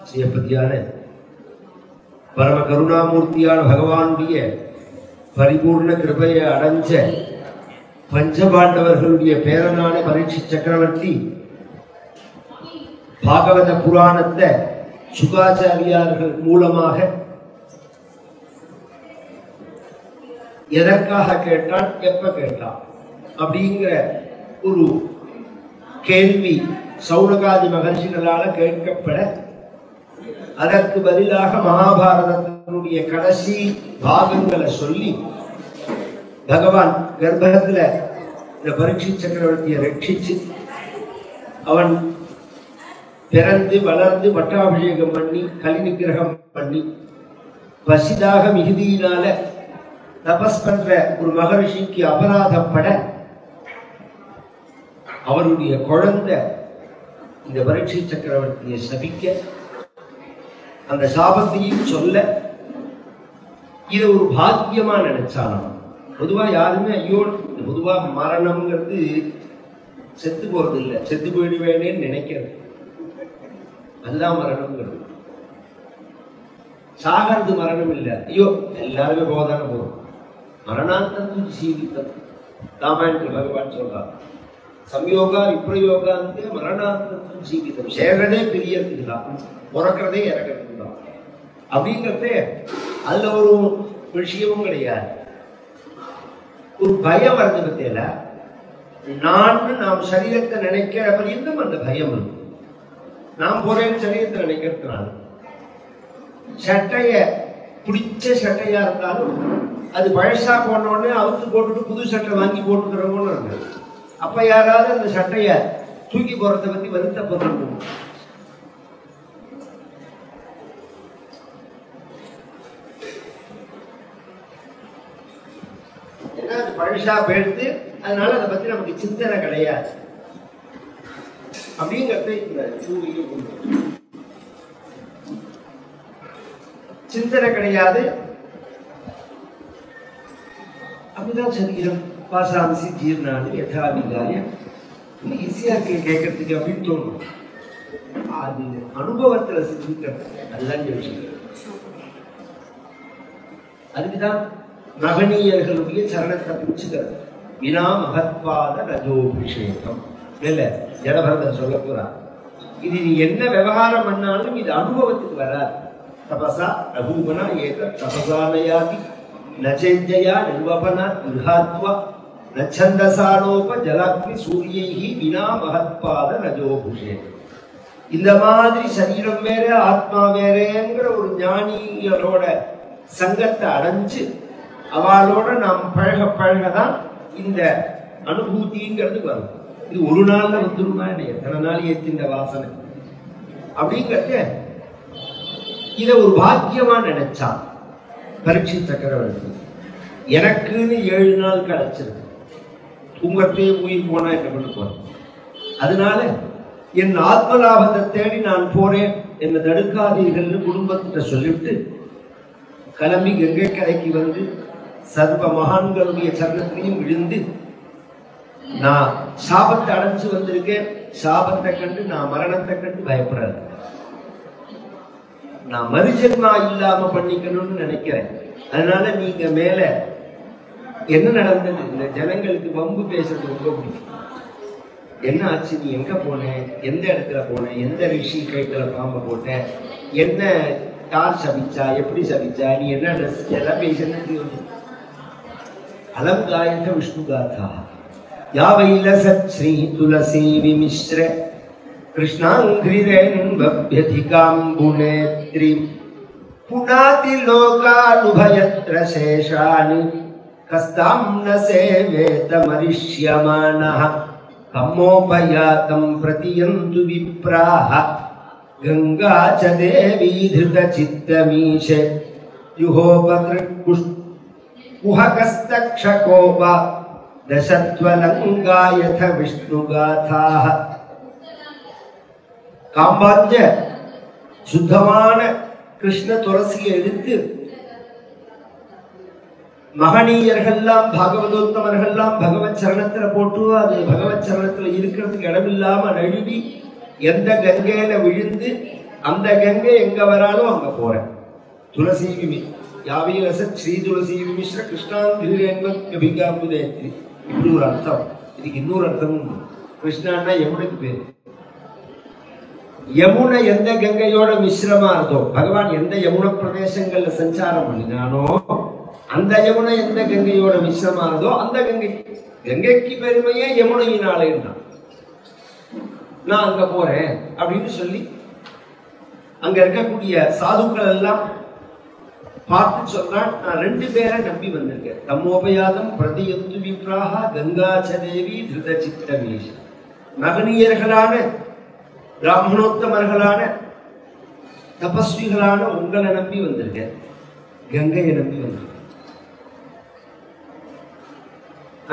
செய்யப்பதியான பரம கருணாமூர்த்தியான பகவானுடைய பரிபூர்ண கிருபையை அடைஞ்ச பஞ்சபாண்டவர்களுடைய பேரனான பரீட்சித் சக்கரவர்த்தி பாகவத புராணத்தை சுகாச்சாரியார்கள் மூலமாக எதற்காக கேட்டான், எப்ப கேட்டான் அப்படிங்கிற ஒரு கேள்வி சௌனகாதி மகர்ஷிகளால கேட்கப்பட, அதற்கு பதிலாக மகாபாரதத்தினுடைய கடைசி பாகங்களை சொல்லி பகவான் கர்ப்பத்துல இந்த பரீட்சித் சக்கரவர்த்தியை ரட்சிச்சு அவன் பிறந்து வளர்ந்து பட்டாபிஷேகம் பண்ணி கலிநிகிரகம் பண்ணி பசிதாக மிகுதியினால தபஸ் பண்ற ஒரு மகரிஷிக்கு அபராதப்பட அவருடைய குழந்தை இந்த பரீட்சித் சக்கரவர்த்தியை சபிக்க, அந்த சாபத்தையும் சொல்ல இதை ஒரு பாக்கியமா நினைச்சாலும். பொதுவா யாருமே ஐயோ, பொதுவா மரணம்ங்கிறது செத்து போறது இல்லை, செத்து போயிடுவேனேன்னு நினைக்கிறது, அதுதான் மரணம்ங்கிறது. சாகிறது மரணம் இல்லை. ஐயோ எல்லாருமே போதானே போகும். மரணாந்தம் ஜீவிதம் ராமாயணத்தில் பகவான் சொல்றார், சம்யோகா விப்ரயோகா மரணாந்தம் ஜீவிதம். சேர்றதே பெரியதுக்கு தான், பிறக்கிறதே இறக்கிறதுக்கு தான் அப்படிங்கிறதே அதுல ஒரு விஷயமும் கிடையாது. ஒரு பயம் வருது பத்தியில, நாம் சரீரத்தை நினைக்கிற இன்னும் அந்த பயம் இருக்கு. நாம் போறேன்னு சரீரத்தை நினைக்கிறதுனால சட்டைய பிடிச்ச சட்டையா இருந்தாலும் அது பழசா போனோடனே அவுத்து போட்டுட்டு புது சட்டை வாங்கி போட்டுக்கிறவங்க. அப்ப யாராவது அந்த சட்டைய தூக்கி போறதை பத்தி வருத்தப்படுறது. ஏன்னா அது பழசா போயிடுது, அதனால அதை பத்தி நமக்கு சிந்தனை கிடையாது அப்படிங்கிறத சிந்தனை கிடையாது. அப்படிதான் சரீரம் பாசாம்சி ஜீர்ணானு யதாவிகாய ஈஸியா கேட்கறதுக்கு அப்படின்னு தோணும். அது அனுபவத்துல சிந்திக்கிறது அதுதான் விஷயம். அதுக்குதான் மகனீயர்களுடைய சரணத்தை பிடிச்சுக்கிறது. வினா மகத்வாத ரஜோபிஷேகம் இல்ல ஜடபரதன் சொல்ல போறார். இது நீ என்ன விவகாரம் பண்ணாலும் இது அனுபவத்துக்கு வராது. தபசா ரகுபனா ஏக தபசானயாதி நச்சேஜயா நிர்வபனா விஹாத்வா நச்சந்தசானோப ஜலாக்னி சூரியைஹி வினா மகத்பாத ரஜோபிஷேகம். இந்த மாதிரி சரீரம் வேற ஆத்மா வேறேங்கிற ஒரு ஞானிகளோட சங்கத்தை அடைஞ்சு அவளோட நாம் பழக பழகதான் இந்த அனுபூதிங்கிறது வரும். இது ஒரு நாள்ல வந்துருமா, எத்தனை நாள் ஏத்தின்ற வாசனை அப்படிங்கிறது. இதை ஒரு பாக்கியமா நினைச்சான் பரீட்சித் சக்கரவர்த்தி. எனக்குன்னு 7 நாள் கிடைச்சிருக்கு, தூங்கத்தே உயிர் போனா என்ன பண்ண போறேன், அதனால என் ஆத்மலாபத்தை தேடி நான் போறேன், என்னை தடுக்காதீர்கள்னு குடும்பத்திட்ட சொல்லிவிட்டு கிளம்பி கங்கை கரைக்கு வந்து சர்வ மகான்களுடைய சரணத்திலையும் விழுந்து, நான் சாபத்தை அடைஞ்சு வந்திருக்கேன், சாபத்தை கண்டு நான் மரணத்தை கண்டு பயப்படுறேன், நான் மறுஜன்மா இல்லாம பண்ணிக்கணும்னு நினைக்கிறேன். அதனால நீங்க மேல என்ன நடந்தது, இந்த ஜனங்களுக்கு வம்பு பேசுறது ரொம்ப பிடிக்கும். என்ன ஆச்சு, நீ எங்க போன, எந்த இடத்துல போன, எந்த ரிஷி கைத்துல பாம்பை போட்ட, என்ன யார் சபிச்சா, எப்படி சபிச்சா, நீ என்ன ட்ரெஸ், எல்லாம் பேசுறது. அலங்காயக விஷ்ணுகாதா யாவைல சத்ஸ்ரீ துளசி விமிஸ்ர கிருஷ்ணாங்கிரிரேன்வப்யதிகாம்புநேத்ரி புனாதி லோகானுபயத்ர சேஷானி கஸ்தாம் ந சேவேத மரிஷ்யமானஹ கம்மோபயாதம் பிரதியந்து விப்ராஹ கங்கா ச தேவி திருத சித்தமீஷே யுஹோபத்ருஷ்ட குஹகஸ்தக்ஷகோப தசத்வலங்காயத விஷ்ணுகாதாஹ. காம்பாஞ்ச சுத்தமான கிருஷ்ண துளசியை எடுத்து மகனீயர்கள்லாம் பாகவதோத்தமர்கள்லாம் பகவத் சரணத்துல போட்டு, அது பகவத் சரணத்துல இருக்கிறதுக்கு இடமில்லாம நழுவி எந்த கங்கையில விழுந்து அந்த கங்கை எங்க வராலும் அங்க போறேன். துளசி யாவீரச ஸ்ரீ துளசி மிஸ்ர கிருஷ்ணாந்திகாம்புதே, இப்படி ஒரு அர்த்தம். இதுக்கு இன்னொரு அர்த்தமும், கிருஷ்ணான்னா யமுனுக்கு பேரு. யமுனை எந்த கங்கையோட மிஸ்ரமா இருந்தோ, பகவான் எந்த யமுன பிரதேசங்கள்ல சஞ்சாரம் பண்ணினானோ அந்த யமுனை எந்த கங்கையோட மிஸ்ரமா இருந்தோ அந்த கங்கைக்கு பெருமையே யமுனையினாலே தான். நான் அங்க போறேன் அப்படின்னு சொல்லி அங்க இருக்கக்கூடிய சாதுக்கள் எல்லாம் பார்த்து சொல்றான், நான் 2 பேரை நம்பி வந்திருக்கேன். தம்மோபயாதம் பிரதியந்து விப்ராஹா கங்காச்சதேவி திருத சித்தமீஷ. மகனியர்களான பிராமணோத்தமர்களான தபஸ்விகளான உங்களை நம்பி வந்திருக்கேன், கங்கையை நம்பி வந்திருக்கேன்.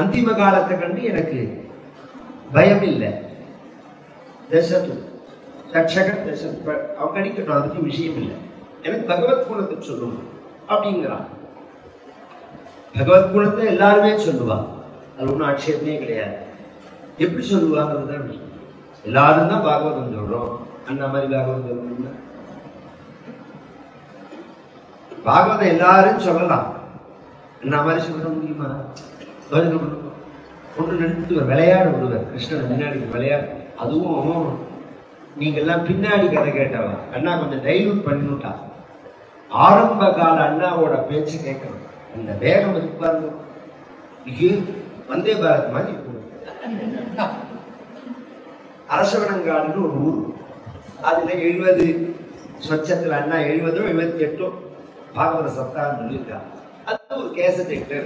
அந்திம காலத்தை கண்டு எனக்கு பயம் இல்லை. தசது தட்சக தசது அவன் கணிக்கட்டும், அதுக்கு விஷயம் இல்லை. எனக்கு பகவத் குணத்தை சொல்லணும் அப்படிங்கிறான். பகவத் குணத்தை எல்லாருமே சொல்லுவா, அது ஒன்றும் ஆட்சேபமே கிடையாது. எப்படி சொல்லுவாங்கிறது தான் விஷயம். எல்லாரும் தான் பாகவதம் சொல்றோம், அண்ணா மாதிரி பாகவதம் சொல்லணும்னா பாகவதம் எல்லாரும் சொல்லலாம், அண்ணா மாதிரி சொல்ல முடியுமா? ஒன்று நினைத்து விளையாட விடுவேன், கிருஷ்ணன் முன்னாடி விளையாடு. அதுவும் நீங்க எல்லாம் பின்னாடி கதை கேட்டவன், அண்ணா கொஞ்சம் டைல்யூட் பண்ணிவிட்டா. ஆரம்ப கால அண்ணாவோட பேச்சு கேட்கணும், அந்த வேகம் இருப்பாரு. வந்தே பாரத் மாதிரி அரசவனங்காடுன்னு ஒரு ஊர், அதுல 70 ஸ்வச்சத்துல அண்ணா 70ஓ 78ஓ பாகவத சப்தான்னு சொல்லியிருக்கா. அது ஒரு கேசட் இருக்கு,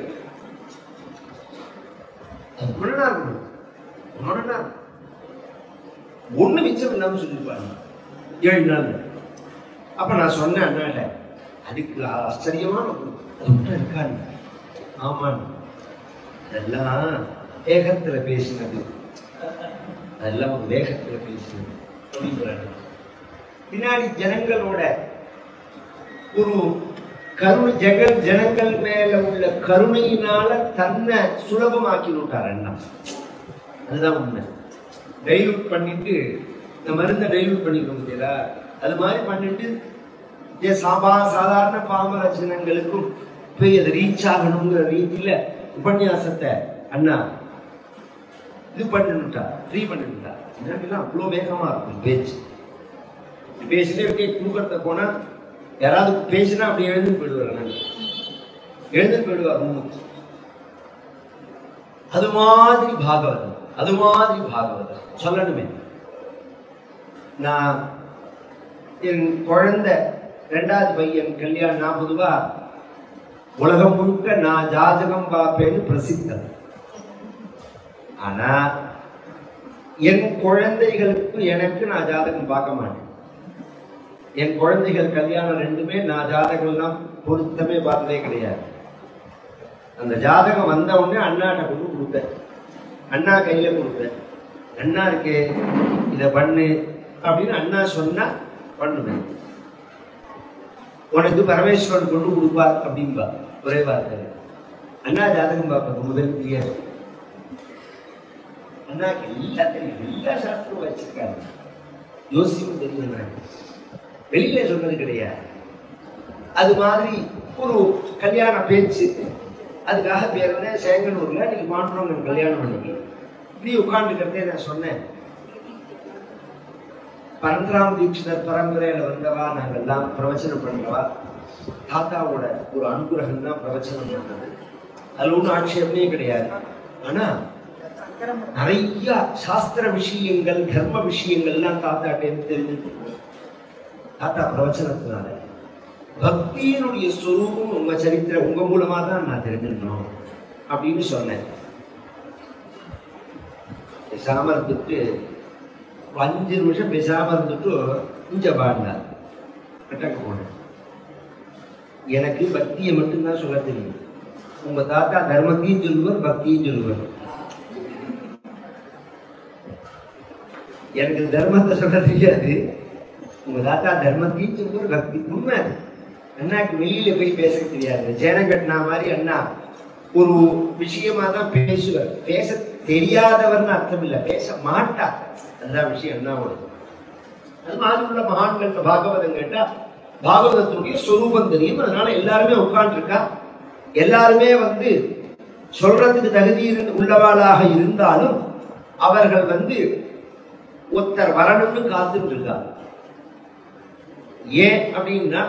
ஒண்ணு மிச்சம் இல்லாம சொல்லிருப்பாங்க 7 நாள். அப்ப நான் சொன்னேன் அண்ணா இல்ல, அதுக்கு ஆச்சரியமான இருக்காரு. ஆமான், அதெல்லாம் வேகத்துல பேசினது, அதெல்லாம் ஒரு வேகத்துல பேசினது. பின்னாடி ஜனங்களோட ஒரு கருணை, ஜனங்கள் மேல உள்ள கருணையினால தன்னை சுலபமாக்கி விட்டார் அண்ணா. அதுதான் உண்மை. டைல்யூட் பண்ணிட்டு, இந்த மருந்தை டைல்யூட் பண்ணிக்க முடியல, அது மாதிரி பண்ணிட்டு சாதாரண பாமர ஜனங்களுக்கும் போய் அது ரீச் ஆகணுங்கிற ரீதியில உபன்யாசத்தை அண்ணா இது பண்ணிட்டா, ஃப்ரீ பண்ணிட்டா. அவ்வளோ வேகமா இருக்கும் பேச்சு. பேசிட்டே இருக்கே, தூக்கத்தை போனா யாராவது பேசினா அப்படி எழுந்து போயிடுவார், எழுந்து போயிடுவார். அது மாதிரி பாகவதம், அது மாதிரி பாகவதம் சொல்லணுமே. நான் என் குழந்தை 2வது பையன் கல்யாணம், நான் பொதுவா உலகம் முழுக்க நான் ஜாதகம் பார்ப்பேன்னு பிரசித்தம். ஆனா என் குழந்தைகளுக்கு எனக்கு நான் ஜாதகம் பார்க்க மாட்டேன். என் குழந்தைகள் கல்யாணம் 2மே நான் ஜாதகம்லாம் பொருத்தமே பார்த்ததே கிடையாது. அந்த ஜாதகம் வந்த உடனே அண்ணாட்ட கொண்டு கொடுப்பேன், அண்ணா கையில கொடுப்பேன். அண்ணா இருக்கே இதை பண்ணு அப்படின்னு அண்ணா சொன்னா பண்ணுவேன். உனக்கு பரமேஸ்வரன் கொண்டு கொடுப்பார் அப்படின்பா ஒரே வார்த்தை. அண்ணா ஜாதகம் பார்ப்பேன், ரொம்ப பேர் தெரியாது. அண்ணாக்கு எல்லாத்தையும் எல்லா சாஸ்திரமும் வச்சிருக்காரு, யோசியும் தெரியும், வெளியில சொன்னது கிடையாது. அது மாதிரி ஒரு கல்யாண பேச்சு, அதுக்காக பேருந்தே சேங்கனூர்ல நீங்க மாற்றணும் கல்யாணம் பண்ணி இப்படி உட்காந்துக்கிறதே நான் சொன்னேன். பரந்தராம் தீட்சிதர் பரம்பரையில வந்தவா நாங்கெல்லாம் பிரவச்சனம் பண்றவா, தாத்தாவோட ஒரு அனுகிரகம் தான் பிரவச்சனம் பண்றது, அதுல ஒன்றும் ஆட்சேபமே கிடையாது. ஆனா நிறைய சாஸ்திர விஷயங்கள், தர்ம விஷயங்கள்லாம் தாத்தாட்டேன்னு தெரிஞ்சுட்டு, தாத்தா பிரவச்சனத்தினால பக்தியினுடைய ஸ்வரூபம் உங்க சரித்திரம் உங்க மூலமா தான் நான் தெரிஞ்சுக்கணும் அப்படின்னு சொன்னேன். பேசாம இருந்துட்டு 5 நிமிஷம் பேசாம இருந்துட்டு இங்க பாடினார். கட்டக்க போனேன். எனக்கு பக்தியை மட்டும்தான் சொல்ல தெரியும். உங்க தாத்தா தர்மத்தையும் சொல்லுவார், பக்தியும் சொல்லுவார். எனக்கு தர்மத்தை சொல்ல தெரியாது, உங்க தாத்தா தர்மத்தையும் சொல்லுவார், பக்தி. உண்மை. அண்ணாக்கு வெளியில போய் பேச தெரியாது. ஜனகட்னா மாதிரி அண்ணா ஒரு விஷயமா தான் பேசுவார். பேச தெரியாதவர்னு அர்த்தம் இல்லை, பேச மாட்டார். அதுதான் விஷயம். அண்ணாவோட அது மாதிரி உள்ள மகான்கள் பாகவதம் கேட்டா பாகவதத்துடைய சொரூபம் தெரியும். அதனால எல்லாருமே உட்கார்ந்துருக்கா. எல்லாருமே சொல்றதுக்கு தகுதி உள்ளவாளாக இருந்தாலும் அவர்கள் ஒருத்தர் வரணும்னு காத்துட்டு இருக்காங்க. ஏன் அப்படின்னா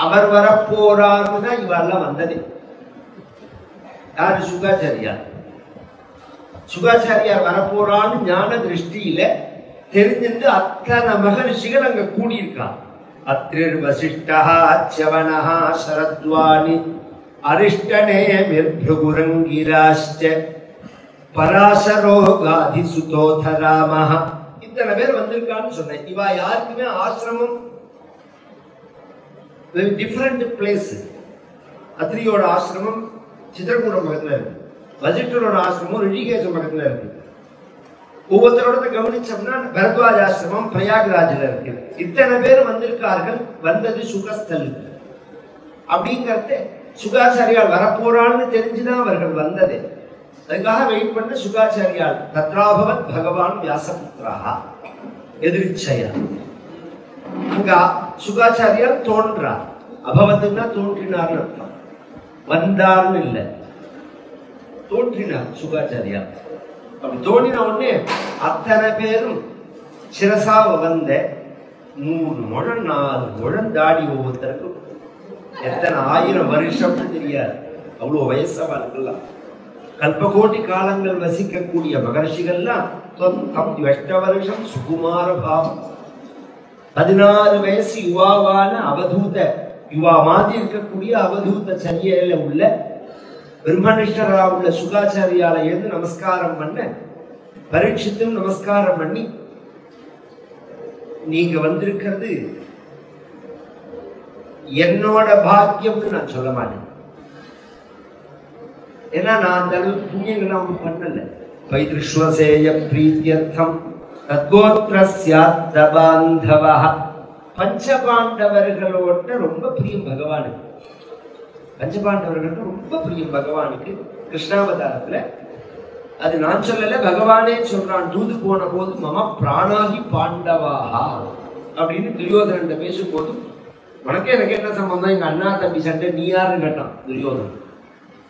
அவர் வரப்போறாருன்னு தான் இவெல்லாம் வந்தது. யாரு? சுகாச்சாரியார். சுகாச்சாரியார் வரப்போறான்னு ஞான திருஷ்டியில தெரிஞ்சிருந்து அத்தனை மகரிஷிகள் அங்க கூடியிருக்காங்க. அத்ரிர் வசிஷ்டா ச்யவனஹ சரத்வானி அரிஷ்டனே மிர்புகுரங்கிராஷ்ட பராசரோ காதி சுதோதராமஹ. இத்தனை பேர் வந்திருக்கான்னு சொன்னேன். இவா யாருக்குமே ஆசிரமம் டிஃபரெண்ட் பிளேஸ். அத்ரியோட ஆசிரமம் சித்திரகூடம் பக்கத்துல இருக்கு. வசிஷ்டரோட ஆசிரமம் ரிஷிகேசம் பக்கத்துல இருக்கு. ஒவ்வொருத்தரோட கவனிச்சோம்னா பரத்வாஜ் ஆசிரமம் பிரயாக்ராஜ்ல இருக்கு. இத்தனை பேர் வந்திருக்கார்கள். வந்தது சுகஸ்தலுக்கு. அப்படிங்கறது சுகாச்சாரியால் வரப்போறான்னு தெரிஞ்சுதான் அவர்கள் வந்தது. அதுக்காக வெயிட் பண்ண சுகாச்சாரியால் தத்ராபவத் பகவான் வியாசபுத்திராக எதிர்ச்சையா. அங்க சுகாச்சாரியால் தோன்றார். அபவத்துன்னா தோன்றினார்னு அர்த்தம். வந்தார்னு இல்லை, தோன்றினார் சுகாச்சாரியார். அப்படி தோன்றின உடனே அத்தனை பேரும் சிரசா வந்த 3 முழம் 4 முழம் தாடி ஒவ்வொருத்தருக்கும். எத்தனை 1000 வருஷம்னு தெரியாது. அவ்வளவு வயசவா இருக்கலாம். கல்பகோட்டி காலங்கள் வசிக்கக்கூடிய மகர்ஷிகள்லாம் 8 வருஷம் சுகுமார பாவம். 16 வயசு யுவாவான அவதூத யுவா மாதிரி இருக்கக்கூடிய அவதூத சரியையில உள்ள பிரம்மனிஷ்டரா உள்ள சுகாச்சாரியால எழுந்து நமஸ்காரம் பண்ண பரீட்சித்தும் நமஸ்காரம் பண்ணி, நீங்க வந்திருக்கிறது என்னோட பாக்கியம்னு நான் சொல்ல மாட்டேன். ஏன்னா நான் அந்த அளவுக்கு புண்ணியங்கள் பண்ணல. பைத்ருஷ்வசேய பிரீத்தியர்த்தம் தத்கோத்ரஸ்யாத் பாந்தவஹ. பஞ்சபாண்டவர்களோட ரொம்ப பிரியம் பகவானுக்கு. பஞ்சபாண்டவர்கள்ட்ட ரொம்ப பிரியம் பகவானுக்கு. கிருஷ்ணாவதாரத்துல அது நான் சொல்லல, பகவானே சொல்றான். தூது போன போது மம பிராணாகி பாண்டவாஹா அப்படின்னு துரியோதனன் பேசும்போது, உனக்கே எனக்கு என்ன சம்பந்தம், எங்க அண்ணா தம்பி சண்டை, நீ யாருன்னு கேட்டான் துரியோதனன்.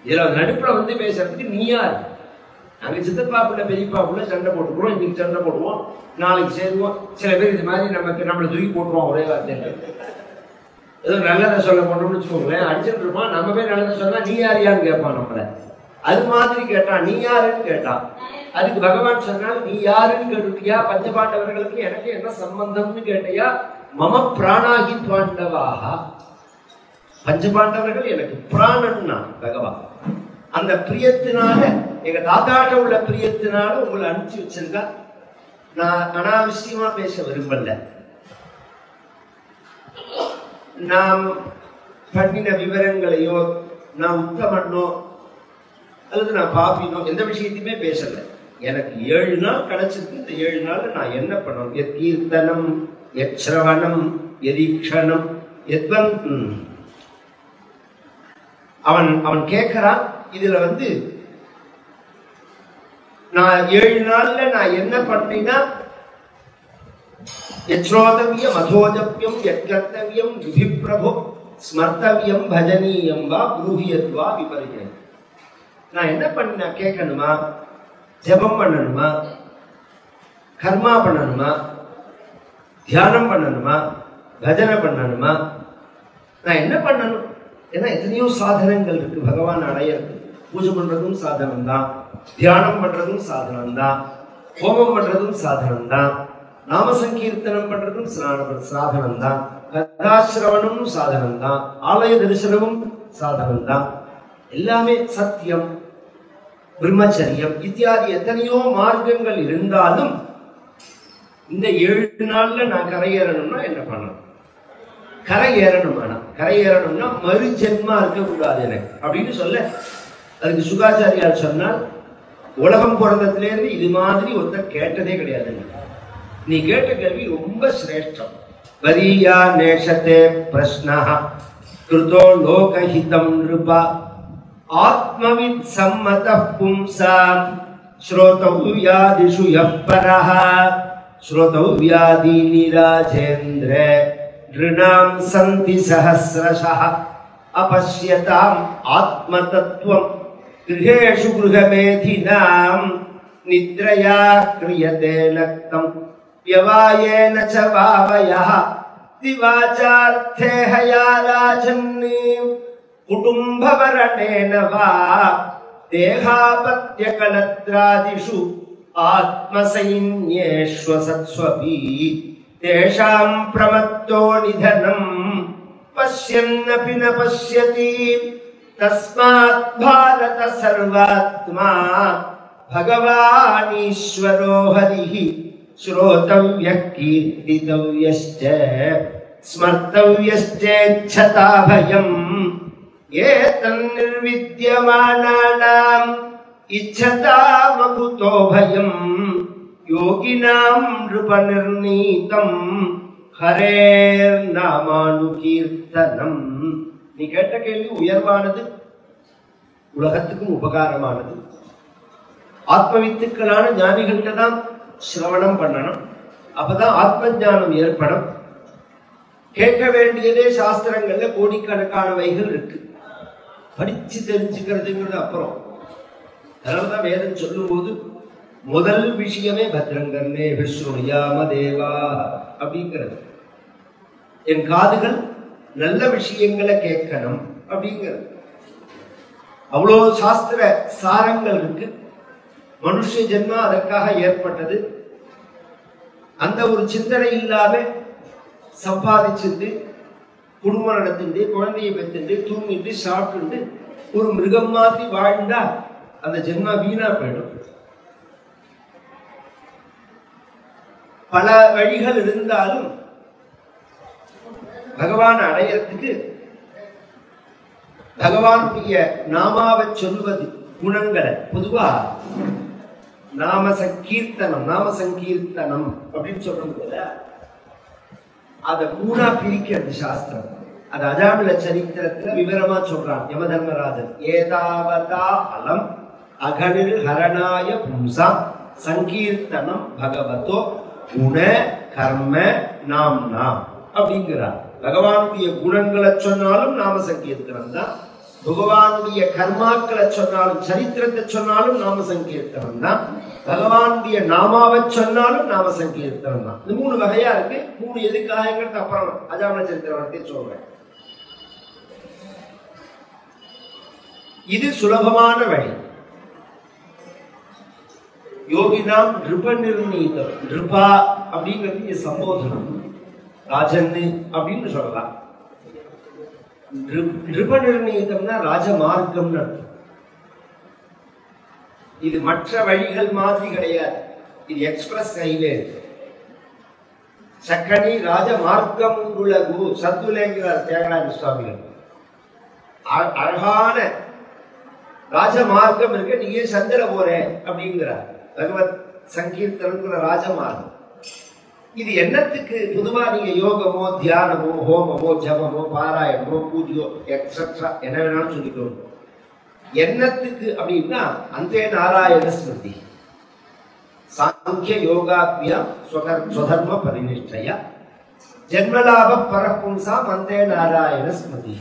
இதுல நடுப்புல பேசுறதுக்கு நீ யாரு? நாங்க சித்தப்பா பிள்ளை பெரியப்பா பிள்ளை சண்டை போட்டுக்கிறோம். இன்னைக்கு சண்டை போடுவோம், நாளைக்கு சேருவோம். சில பேர் இது மாதிரி நம்மளை தூக்கி போட்டுருவோம் ஒரே வார்த்தை. ஏதோ நல்லதை சொல்ல போனோம்னு வச்சுக்கோங்களேன், அடிச்சுட்டு இருப்பான். நம்ம பேர் நல்லதை சொன்னா நீ யாரியான்னு கேட்பான் நம்மள. அது மாதிரி கேட்டான், நீ யாருன்னு கேட்டான். அதுக்கு பகவான் சொன்னால், நீ யாருன்னு கேட்டுட்டியா, பஞ்சபாண்டவர்களுக்கு எனக்கு என்ன சம்பந்தம்னு கேட்டியா, மம பிராணாகி பாண்டவாக. பஞ்சபாண்டவர்கள் எனக்கு பிராணன்னா பகவான். அந்த பிரியத்தினால, எங்க தாத்தாட்ட உள்ள பிரியத்தினால உங்களை அனுப்பிச்சு வச்சிருக்கா. நான் அனாவசியமா பேச விரும்பல. நாம் பண்ணின விவரங்களையோ, நான் உத்தமனோ அல்லது நான் பாப்பினோ எந்த விஷயத்தையுமே பேசல. எனக்கு 7 நாள் கிடைச்சிருக்கு. இந்த 7 நாள் நான் என்ன பண்ணணும்? கீர்த்தனம், யச்ரவணம், யதீக்ஷணம், அவன் கேட்கிறான். இதுல நான் 7 நாள்ல நான் என்ன பண்ணேன்னா, யச்ரோதவியம் அதோஜப்யம் யத்கர்த்தவியம் விபிப்ரபு ஸ்மர்த்தவியம் பஜனீயம் வா ப்ரூஹியத்வா விபரியம். நான் என்ன பண்ண கேட்கணுமா? ஜபம் பண்ணணுமா? கர்மா பண்ணணுமா? தியானம் பண்ணணுமா? பஜனை பண்ணணுமா? நான் என்ன பண்ணணும்? ஏன்னா எத்தனையோ சாதனங்கள் இருக்கு பகவான் அடையிறது. பூஜை பண்றதும் சாதனம் தான், தியானம் பண்றதும் சாதனம் தான், ஹோமம் பண்றதும் சாதனம் தான், நாம சங்கீர்த்தனம் பண்றதும் சாதனம் தான், கதாசிரவணமும் சாதனம் தான், ஆலய தரிசனமும் சாதனம் தான். எல்லாமே சத்தியம், பிரம்மச்சரியம் இத்தியாதி எத்தனையோ மார்க்கங்கள் இருந்தாலும் இந்த 7 நாள்ல நான் கரையேறணும்னா என்ன பண்ணணும்? கரையேறணும்னா மறு ஜென்மா இருக்கக்கூடாது எனக்கு அப்படின்னு சொல்ல, அதுக்கு சுகாச்சாரியார் சொன்னால், உலகம் பிறந்தத்திலேருந்து இது மாதிரி ஒருத்தர் கேட்டதே கிடையாது. நீ கேட்ட கேள்வி ரொம்ப சிரேஷ்டம். வரியா நேஷத்தே பிரஷ்னா கிருதோ லோகஹிதம் நிருபா ஆத்மவித் சம்மத பும்சாம் ஸ்ரோதவ்யாதிஷு யப்பரஹ ஸ்ரோதவ்யாதீனி ராஜேந்திர ரிணாம் சந்தி சஹஸ்ரஷः अपश्यताम् आत्मतत्त्वम् गृहेषु गृहमेधिनाम् निद्रया क्रियते नक्तम् व्यवायेन च वावयः दिवाचार्थे हया राजन्नी कुटुम्बवरणेन वा देहापत्यकलत्रादिषु आत्मसैन्येष्वसत्स्वपि तेषाम् प्रमत्तो निधनम् पश्यन्नपि न पश्यति तस्मात् भारत सर्वात्मा भगवानीश्वरो हरिः श्रोतव्यः कीर्तितव्यश्च स्मर्तव्यश्चेच्छता भयम् एतन्निर्विद्यमानानाम् इच्छतामकुतो भयम् योगिनाम् नृपनिर्णीतम् ஹரேர் நாமானுகீர்த்தனம். நீ கேட்ட கேள்வி உயர்வானது, உலகத்துக்கும் உபகாரமானது. ஆத்மவித்துக்களான ஞானிகள்கிட்ட தான் சிரவணம் பண்ணணும். அப்பதான் ஆத்ம ஞானம் ஏற்படும். கேட்க வேண்டியதே சாஸ்திரங்கள்ல கோடிக்கணக்கானவைகள் இருக்கு. படிச்சு தெரிஞ்சுக்கிறதுங்கிறது அப்புறம். அதனாலதான் வேதம் சொல்லும் போது முதல் விஷயமே பத்ரங்கர்ணே விஸ்ருணியாம தேவா அப்படிங்கிறது. என் காதுகள் நல்ல விஷயங்களை கேட்கணும் அப்படிங்கிறது. அவ்வளோ சாஸ்திர சாரங்கள் இருக்கு. மனுஷ ஜென்மா அதற்காக ஏற்பட்டது. அந்த ஒரு சிந்தனை இல்லாம சம்பாதிச்சுட்டு குடும்பம் நடத்திட்டு குழந்தையை பெற்றுட்டு தூங்கிட்டு சாப்பிட்டு ஒரு மிருகம் மாதிரி வாழ்ந்தா அந்த ஜென்மா வீணா போயிடும். பல வழிகள் இருந்தாலும் பகவான் அடையறதுக்கு பகவானுடைய நாமாவை சொல்வது குணங்களை பொதுவா நாம சங்கீர்த்தனம் அப்படின்னு சொல்றது அத மூணா பிரிக்கிறது சாஸ்திரம். அது அஜாமில சரித்திரத்துல விவரமா சொல்றான் யம தர்மராஜன். ஏதாவதா அலம் அகனிர் ஹரணாய பும்சாம் சங்கீர்த்தனம் பகவதோ குண கர்ம நாம்னா அப்படிங்கிறார். பகவானுடைய குணங்களை சொன்னாலும் நாம சங்கீர்த்தனம் தான், பகவானுடைய கர்மாக்களை சொன்னாலும் சரித்திரத்தை சொன்னாலும் நாம சங்கீர்த்தனம் தான், பகவானுடைய நாமாவை சொன்னாலும் நாம சங்கீர்த்தனம் தான். இது மூணு வகையா இருக்கு. மூணு எதுக்காகங்கிறது அப்புறம் அஜாம சரித்திரத்தை சொல்றேன். இது சுலபமான வழி. யோகினாம் நிருப நிர்ணீதம். நிருபா அப்படிங்கிறது சம்போதனம், ராஜன்னு அப்படின்னு சொல்லலாம். நிருப நிர்ணீதம்னா ராஜமார்க்கம்னு அர்த்தம். இது மற்ற வழிகள் மாதிரி கிடையாது. இது எக்ஸ்பிரஸ் ஹைவே. சக்கனி ராஜமார்க்கம் உலகு சத்துலேங்கிறார் தியாகராஜ சுவாமிகள். அழகான ராஜமார்க்கம் இருக்கு, நீங்க சந்திர போற அப்படிங்கிறார். பகவத் சங்கீர்த்தனங்கிற ராஜமார்க்கம். இது என்னத்துக்கு? பொதுவா நீங்க யோகமோ தியானமோ ஹோமமோ ஜபமோ பாராயணமோ பூஜையோ எக்ஸெட்ரா என்ன வேணாலும் சொல்லிக்கணும். என்னத்துக்கு அப்படின்னா அந்தே நாராயண ஸ்மிருதி சாங்கிய யோகாபியம் ஸ்வதர்ம பரிநிஷ்டயா ஜென்மலாப பரப்பும்சாம் அந்தே நாராயண ஸ்மிருதி.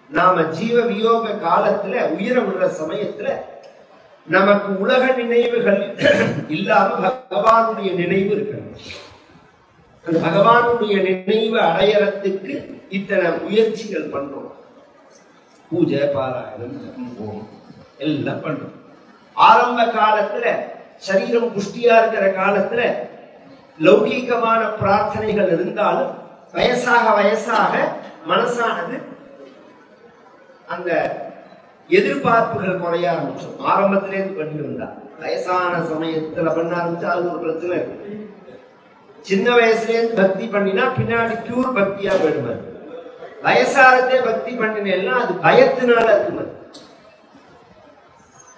நாம ஜீவ வியோக காலத்துல உயிர விடுற சமயத்துல நமக்கு உலக நினைவுகள் இல்லாம பகவானுடைய நினைவு இருக்கணும். அந்த பகவானுடைய நினைவு அடையறதுக்கு இத்தனை முயற்சிகள் பண்றோம். பூஜை பாராயணம் ஹோமம் எல்லாம் பண்றோம். ஆரம்ப காலத்துல சரீரம் புஷ்டியா இருக்கிற காலத்துல லௌகீகமான பிரார்த்தனைகள் இருந்தாலும் வயசாக வயசாக மனசானது அந்த எதிர்பார்ப்புகள் குறைய ஆரம்பிச்சோம். ஆரம்பத்திலேருந்து பண்ணி வந்தா வயசான சமயத்துல பண்ண ஆரம்பிச்சா அது ஒரு பிரச்சனை இருக்கு. சின்ன வயசுலேருந்து பக்தி பண்ணினா பின்னாடி பியூர் பக்தியா போயிடுவார். வயசாரத்தே பக்தி பண்ணினா அது பயத்தினால இருக்குமாது.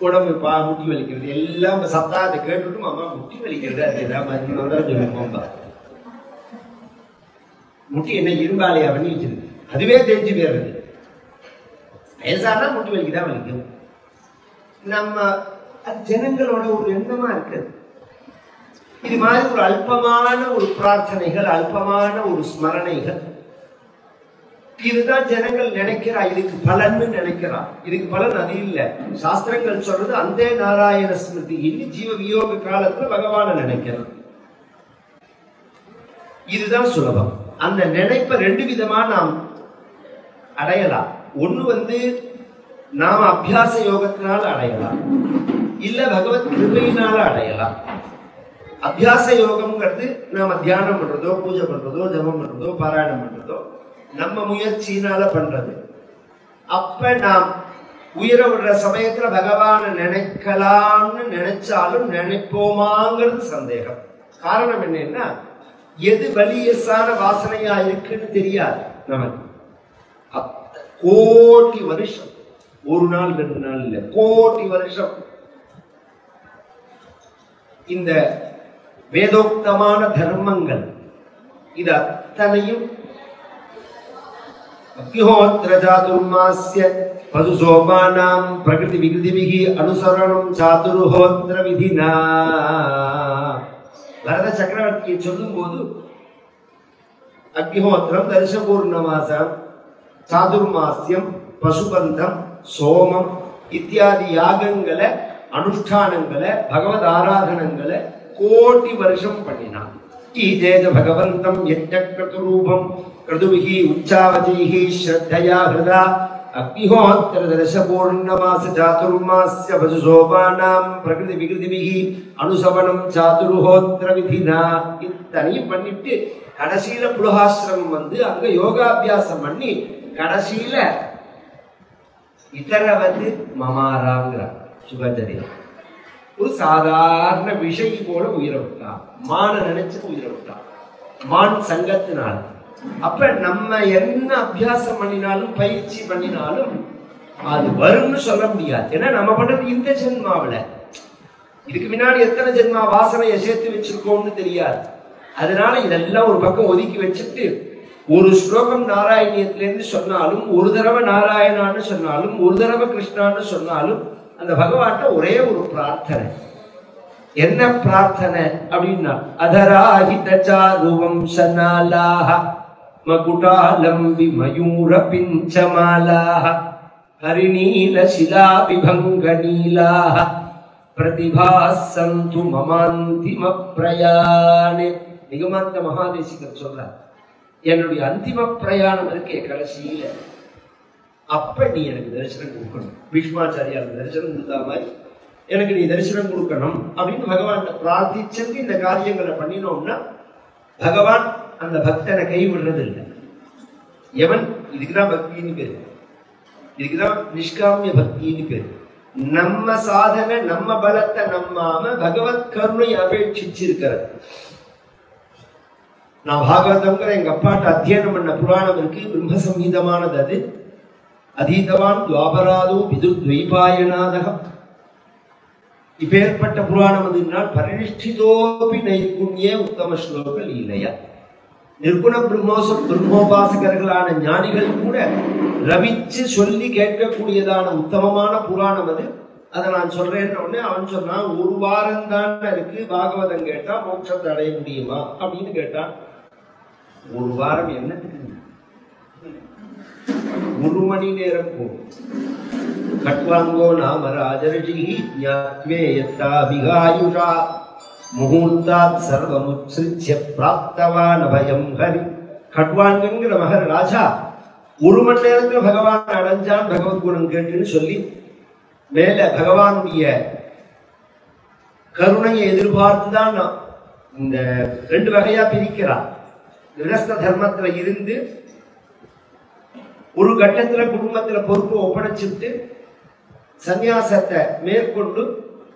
உடம்பு முட்டி வலிக்கிறது எல்லாம் சப்தாத்தை கேட்டுட்டு அம்மா முட்டி வலிக்கிறது அது ஏதாவது முட்டி என்ன இரும்பாலையா பண்ணி வச்சிருக்கு, அதுவே தெரிஞ்சு போயிடுறது. வயசானா முட்டி வலிக்குதான் வலிக்கும். நம்ம அது ஜனங்களோட ஒரு எண்ணமா இருக்குது. இது மாதிரி ஒரு அல்பமான ஒரு பிரார்த்தனைகள், அல்பமான ஒரு ஸ்மரணைகள், இதுதான் ஜனங்கள் நினைக்கிறா இதுக்கு பலன்னு நினைக்கிறா. இதுக்கு பலன் அது இல்ல. சாஸ்திரங்கள் சொல்றது அந்த நாராயண ஸ்மிருதி ஜீவ வியோக காலத்துல பகவான நினைக்கிறான். இதுதான் சுலபம். அந்த நினைப்பை ரெண்டு விதமா நாம் அடையலாம். ஒண்ணு நாம அபியாச யோகத்தினால அடையலாம், இல்ல பகவத் கிருபையினால அடையலாம். அபியாச யோகம்ங்கிறது நாம தியானம் பண்றதோ, பூஜை பண்றதோ, ஜபம் பண்றதோ, பாராயணம் பண்றதோ நம்ம முயற்சியினால பண்றது. அப்ப நாம் உயிரை விடுற சமயத்துல பகவான நினைக்கலாம்னு நினைச்சாலும் நினைப்போமாங்கிறது சந்தேகம். காரணம் என்னன்னா, எது வலியசான வாசனையா இருக்குன்னு தெரியாது நமக்கு. கோடி வருஷம், ஒரு நாள் 2 நாள் இல்ல, கோடி வருஷம் இந்த வேதோக்தமான தர்மங்கள் இது அத்தனையும் அக்னிஹோத்ர சாதுர்மாஸ்ய பசுசோமானாம் பிரகிருதி விகிருதிபிகி அனுசரணம் சாதுர்ஹோத்ர விதினா. பரத சக்கரவர்த்தியை சொல்லும் போது அக்னிஹோத்திரம், தரிசபூர்ணமாசம், சாதுர்மாசியம், பசுபந்தம், சோமம் இத்தியாதி யாகங்களை, அனுஷ்டானங்களை, பகவத் ஆராதனங்களை கோடி வருஷம் பண்ணினான். ஈஜேஜ பகவந்தம் யஜ்ஞக்ரதுரூபம் கிருதுபிஹி உச்சாவஜைஹி ஸ்ரத்தயா ஹிருதா அக்னிஹோத்ர தரிசபூர்ணமாச சாதுர்மாஸ்ய பசுசோமானாம் பிரகிருதி விகிருதிபிஹி அனுசவனம் சாதுர்ஹோத்ர விதினா. இத்தனையும் பண்ணிட்டு கடைசியில புலகாசிரமம் அங்க யோகாபியாசம் பண்ணி கடைசியில இதர மமாராங்கிறார் சுகச்சரியம். ஒரு சாதாரண விஷயம் போல உயிரை விட்டான், மான நினைச்சு உயிரை விட்டான், மான் சங்கத்தினால். அப்ப நம்ம என்ன அபியாசம் பண்ணினாலும் பயிற்சி பண்ணினாலும் அது வரும்னு சொல்ல முடியாது. ஏன்னா நம்ம பண்றது இந்த ஜென்மாவில, இதுக்கு முன்னாடி எத்தனை ஜென்மா வாசனையை சேர்த்து வச்சிருக்கோம்னு தெரியாது. அதனால இதெல்லாம் ஒரு பக்கம் ஒதுக்கி வச்சுட்டு ஒரு ஸ்லோகம் நாராயணியத்திலிருந்து சொன்னாலும், ஒரு தடவை நாராயணான்னு சொன்னாலும், ஒரு தடவை கிருஷ்ணான்னு சொன்னாலும் அந்த பகவான்கிட்ட ஒரே ஒரு பிரார்த்தனை. என்ன பிரார்த்தனை அப்படின்னா, அதராஹிதச்சாருவம் சனாலாஹ மகுடாலம்பி மயூர பிஞ்சமாலாஹ ஹரிநீல சிலாபிபங்க நீலாஹ பிரதிபாசந்து மமாந்திம பிரயாணே. நிகமாந்த மகாதேசிகர் சொல்றார், என்னுடைய அந்திம பிரயாணம் இருக்கே கடைசியில, அப்ப நீ எனக்கு தரிசனம் கொடுக்கணும். பீஷ்மாச்சாரியார் தரிசனம் கொடுத்தா மாதிரி எனக்கு நீ தரிசனம் கொடுக்கணும் அப்படின்னு பகவான் பிரார்த்திச்சு இந்த காரியங்களை பண்ணினோம்னா பகவான் அந்த பக்தனை கைவிடுறது இல்லை. எவன் இதுக்குதான் பக்தின்னு பேரு, இதுக்குதான் நிஷ்காமிய பக்தின்னு பேரு. நம்ம சாதனை, நம்ம பலத்தை நம்பாம பகவத் கருணை அபேட்சிச்சிருக்கிறது. நான் பாகவதம்ங்கிற எங்க அப்பாட்ட அத்தியனம் பண்ண புராணம் இருக்கு, பிரம்மசம்ஹிதமானது. அது அதீதவான் துவாபராதோ விதுத்வைபாயனாதகம். இப்பேற்பட்ட புராணம் என்னால் பரிநிஷ்டிதோபி நைர்குண்யே உத்தம ஸ்லோக லீலையா. நிர்குண பிரம்மோபாசகர்களான ஞானிகள் கூட ரவிச்சு சொல்லி கேட்கக்கூடியதான உத்தமமான புராணம் அது. அதை நான் சொல்றேன்னு உடனே அவன் சொன்னான், 1 வாரம் தான் இருக்கு பாகவதம் கேட்டா மோட்சத்தை அடைய முடியுமா அப்படின்னு கேட்டான். 1 வாரம் என்னத்துக்கு? 1 மணி நேரம் போகும். கட்வாங்கோ நாம ராஜரிஷி ஞாத்வே யத்தாபிகாயுஷா முகூர்த்தாத் சர்வமுத்ஸ்ருத்ய பிராப்தவான் அபயம் ஹரி. கட்வாங்கங்கிற மகர ராஜா 1 மணி நேரத்துல பகவான் அடைஞ்சான் பகவத்குணம் கேட்டுன்னு சொல்லி மேல பகவானுடைய கருணையை எதிர்பார்த்துதான் இந்த 2 வகையா பிரிக்கிறார். கிரஸ்த தர்மத்துல இருந்து ஒரு கட்டத்துல குடும்பத்துல பொறுப்பு ஒப்படைச்சிட்டு சந்நியாசத்தை மேற்கொண்டு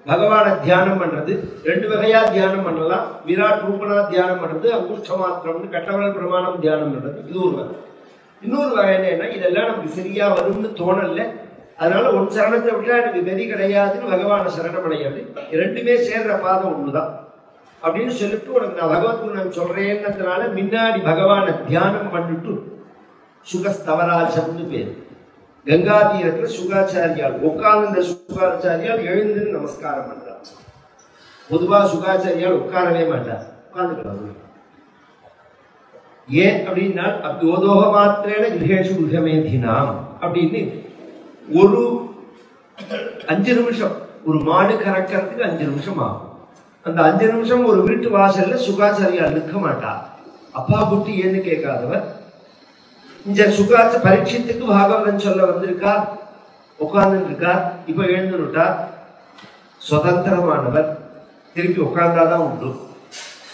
பகவான தியானம் பண்றது. 2 வகையா தியானம் பண்ணலாம். விராட் ரூபனா தியானம் பண்றது, அங்குஷ்ட மாத்திரம் கட்டவரல் பிரமாணம் தியானம் பண்றது, இது ஒரு வகை. இன்னொரு வகை என்னன்னா, இதெல்லாம் நமக்கு சரியா வரும்னு தோணல, அதனால உன் சரணத்தை விட்டா எனக்கு வெறி கிடையாதுன்னு பகவான சரணம் அடையாது. 2மே சேர்ற பாதம் ஒண்ணுதான் அப்படின்னு சொல்லிட்டு உனக்கு நான் பகவத்குணம் சொல்றேன்னதுனால முன்னாடி பகவான தியானம் பண்ணிட்டு சுகஸ்தவராஜம்னு பேரு. கங்கா தீரத்துல சுகாச்சாரியால் உட்கார்ந்த சுகாச்சாரியால் எழுந்து நமஸ்காரம் பண்றார். பொதுவா சுகாச்சாரியால் உட்காரவே மாட்டார், உட்கார்ந்துக்கலாம். ஏன் அப்படின்னா யோதோக மாத்திரேன கிரகேஷு கிரகமேதினாம் அப்படின்னு ஒரு 5 நிமிஷம், ஒரு மாடு கறக்கிறதுக்கு 5 நிமிஷம் ஆகும். அந்த 5 நிமிஷம் ஒரு வீட்டு வாசல்ல சுகாச்சாரியால் நிற்க மாட்டார். அப்பா குட்டி ஏன்னு கேட்காதவர் இந்த சுகாச்ச பரீட்சத்துக்கு பாகவதன் சொல்ல வந்திருக்கார், உட்கார்ந்து இருக்கார். இப்ப எழுந்துட்டார், சுதந்திரமானவர், திருப்பி உட்கார்ந்தாதான் உண்டு.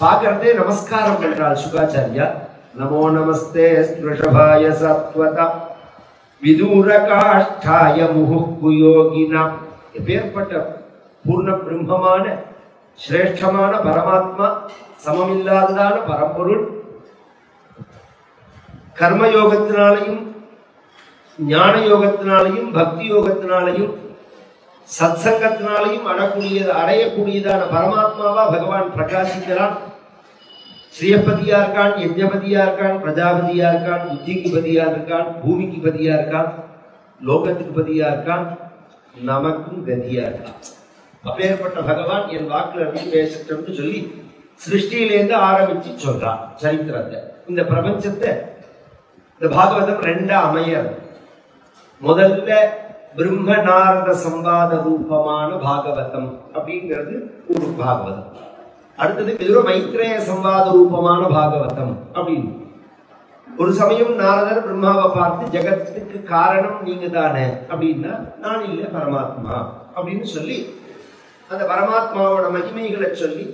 பார்க்கறதே நமஸ்காரம் பண்றாள் சுகாச்சாரியா. நமோ நமஸ்தே ஸ்ருஷபாய சத்வத விதூர காஷ்டாய முஹு யோகினா. எப்பேற்பட்ட பூர்ண பிரம்மமான சிரேஷ்டமான பரமாத்மா, சமமில்லாததான பரம்பொருள், கர்மயோகத்தினாலையும் ஞான யோகத்தினாலையும் பக்தி யோகத்தினாலையும் சத்சங்கத்தினாலையும் அடையக்கூடியதான பரமாத்மாவா பகவான் பிரகாசிக்கிறான். ஸ்ரீயபதியா இருக்கான், யஜ்ஞபதியா இருக்கான், பிரஜாபதியா இருக்கான், புத்திக்கு பதியா இருக்கான், பூமிக்கு பதியா இருக்கான், லோகத்துக்கு பதியா இருக்கான், நமக்கும் கதியா இருக்கான். அப்பேற்பட்ட பகவான் என் வாக்குல அப்படி பேசட்டும்னு சொல்லி சிருஷ்டியிலேருந்து ஆரம்பிச்சு சொல்றான் சரித்திரத்தை. இந்த பிரபஞ்சத்தை இந்த பாகவதம் 2 அமையாது. முதல்ல பிரம்ம நாரத சம்வாத ரூபமான பாகவதம் அப்படிங்கிறது ஒரு பாகவதம். அடுத்தது விதுர மைத்ரேய சம்வாத ரூபமான பாகவதம் அப்படின்னு. ஒரு சமயம் நாரதர் பிரம்மாவை பார்த்து ஜெகத்துக்கு காரணம் நீங்க தானே அப்படின்னா, நான் இல்லை பரமாத்மா அப்படின்னு சொல்லி அந்த பரமாத்மாவோட மகிமைகளை சொல்லி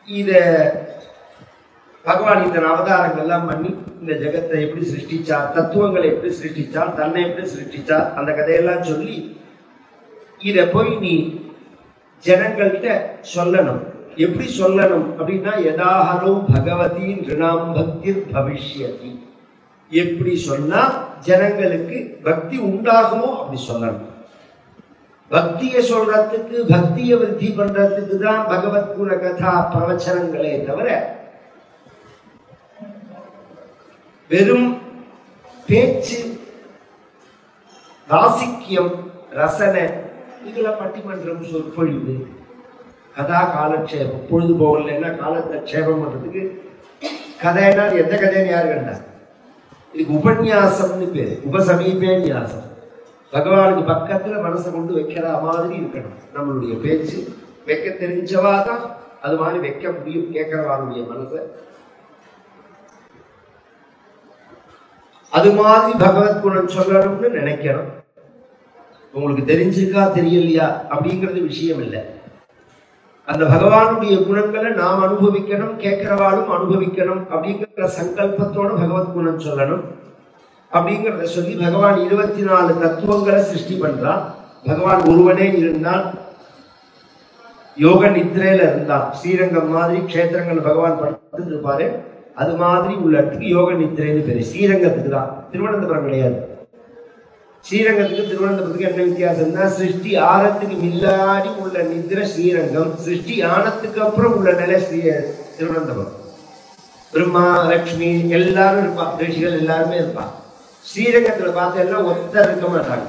இத பகவான் இத்தனை அவதாரங்கள்லாம் பண்ணி இந்த ஜெகத்தை எப்படி சிருஷ்டிச்சார், தத்துவங்களை எப்படி சிருஷ்டிச்சார், தன்னை எப்படி சிருஷ்டிச்சார், அந்த கதையெல்லாம் சொல்லி இத போய் நீ ஜனங்கள்கிட்ட சொல்லணும். எப்படி சொல்லணும் அப்படின்னா, யதாஹரோ பகவதி நிருணாம் பக்தி பவிஷ்யதி. எப்படி சொன்னா ஜனங்களுக்கு பக்தி உண்டாகுமோ அப்படி சொல்லணும். பக்தியை சொல்றதுக்கு, பக்தியை விருத்தி பண்றதுக்கு தான் பகவத் குண கதா பிரவச்சனங்களே தவிர வெறும் பேச்சு, ராசிக்கியம், ரசனை, இதெல்லாம் பட்டிமன்றம், சொற்பொழிவு, கதா காலக்ஷேபம், பொழுது போகலன்னா காலத்தை க்ஷேபம் பண்றதுக்கு கதைன்னா எந்த கதைன்னு யாரு கண்டா? இதுக்கு உபன்யாசம்னு பேரு, உபசமீபே நியாசம். பகவானுக்கு பக்கத்துல மனசை கொண்டு வைக்கிற மாதிரி இருக்கணும் நம்மளுடைய பேச்சு. வைக்க தெரிஞ்சவாதான் அது மாதிரி வைக்க முடியும் கேட்கிறவாருடைய மனசை. அது மாதிரி பகவத் குணம் சொல்லணும்னு நினைக்கணும். உங்களுக்கு தெரிஞ்சிருக்கா தெரியலையா அப்படிங்கிறது விஷயம் இல்லை. அந்த பகவானுடைய குணங்களை நாம் அனுபவிக்கணும், கேட்கிறவாளும் அனுபவிக்கணும் அப்படிங்கிற சங்கல்பத்தோட பகவத் குணம் சொல்லணும். அப்படிங்கிறத சொல்லி பகவான் 24 தத்துவங்களை சிருஷ்டி பண்றான். பகவான் ஒருவனே இருந்தான், யோக நித்ரையில இருந்தான். ஸ்ரீரங்கம் மாதிரி கஷேத்திரங்கள் பகவான் படுத்துட்டு இருப்பாரு, அது மாதிரி உள்ள இடத்துக்கு யோக நித்ரைன்னு பேரு. ஸ்ரீரங்கத்துக்கு தான், திருவனந்தபுரம் கிடையாது. ஸ்ரீரங்கத்துக்கு திருவனந்தபுரத்துக்கு என்ன வித்தியாசம்னா, சிருஷ்டி ஆரத்துக்கு மில்லாடி உள்ள நித்ரை ஸ்ரீரங்கம், சிருஷ்டி ஆனத்துக்கு அப்புறம் உள்ள நிலை திருவனந்தபுரம். பிரம்மா, லட்சுமி எல்லாரும் இருப்பா, ரிஷிகள் எல்லாருமே இருப்பா. ஸ்ரீரங்கத்துல பார்த்த எல்லாம் ஒத்தர் இருக்க மாட்டாங்க,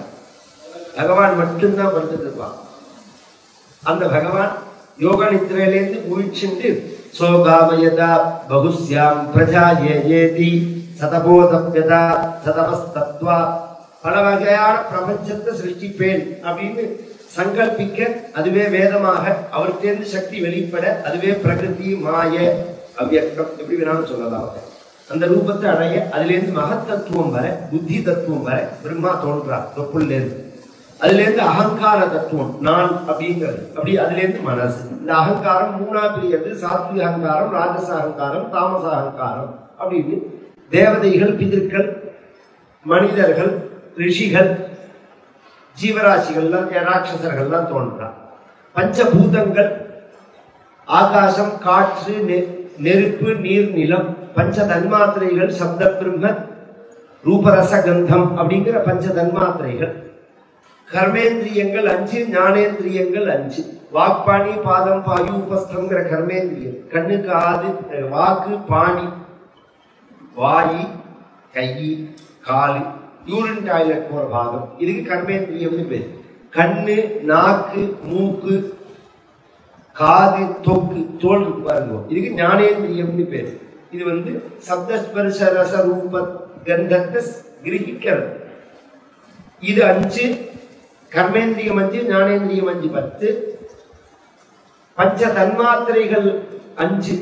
பகவான் மட்டும்தான் படுத்துட்டு இருப்பான். அந்த பகவான் யோக நித்ரையிலேருந்து முழிச்சுண்டு சோபாமயதா பகுஸ்யாம் பிரஜா ஏதி சதபோதப்யதா சதபஸ்தத்வா, பல வகையான பிரபஞ்சத்தை சிருஷ்டிப்பேன் அப்படின்னு சங்கல்பிக்க, அதுவே வேதமாக அவர்கிட்ட சக்தி வெளிப்பட, அதுவே பிரகிருதி, மாய, அவ்யக்தம், எப்படி வேணாலும் சொல்லலாம். அந்த ரூபத்தை அடைய, அதுலேருந்து மகத்தத்துவம் வர, புத்தி தத்துவம் வர பிரம்மா தோன்றார் தொப்புள்லேருந்து. அதுலேருந்து அகங்கார தத்துவம், நான் அப்படிங்கிறது, அப்படி அதுலேருந்து மனசு. இந்த அகங்காரம் 3ஆ பிரிகிறது. சாத்விக அகங்காரம், ராஜச அகங்காரம், தாமச அகங்காரம் அப்படின்னு தேவதைகள், பிதர்கள், மனிதர்கள், ரிஷிகள், ஜீவராசிகள்லாம், ராட்சசர்கள்லாம் தோன்றார். பஞ்சபூதங்கள், ஆகாசம், காற்று, நெருப்பு, நீர், நிலம், பஞ்ச தன்மாத்திரைகள், சப்த பிரம்ம ரூபரச கந்தம் அப்படிங்கிற பஞ்ச தன்மாத்திரைகள். கர்மேந்திரியங்கள் 5, ஞானேந்திரியங்கள் 5. வாக்பாணி பாதம் பாயு உபஸ்தங்கிற கர்மேந்திரியம், கண்ணு, காது, வாக்கு, பாணி, வாயி, கை, காலு, யூரின் டாய்லெட் போற பாகம், இதுக்கு கர்மேந்திரியம்னு பேர். கண்ணு, நாக்கு, மூக்கு, காது, தொக்கு, தோல் பாருங்க. இதுக்கு ஞானேந்திரியம்னு பேர். இது சப்தஸ்பர்ஷ ரச ரூப கந்தத்தை கிரகிக்கிறது. இது 5, கர்மேந்திரியம் 5, ஞானேந்திரியம் 5, 10, பஞ்ச தன்மாத்திரைகள் 5,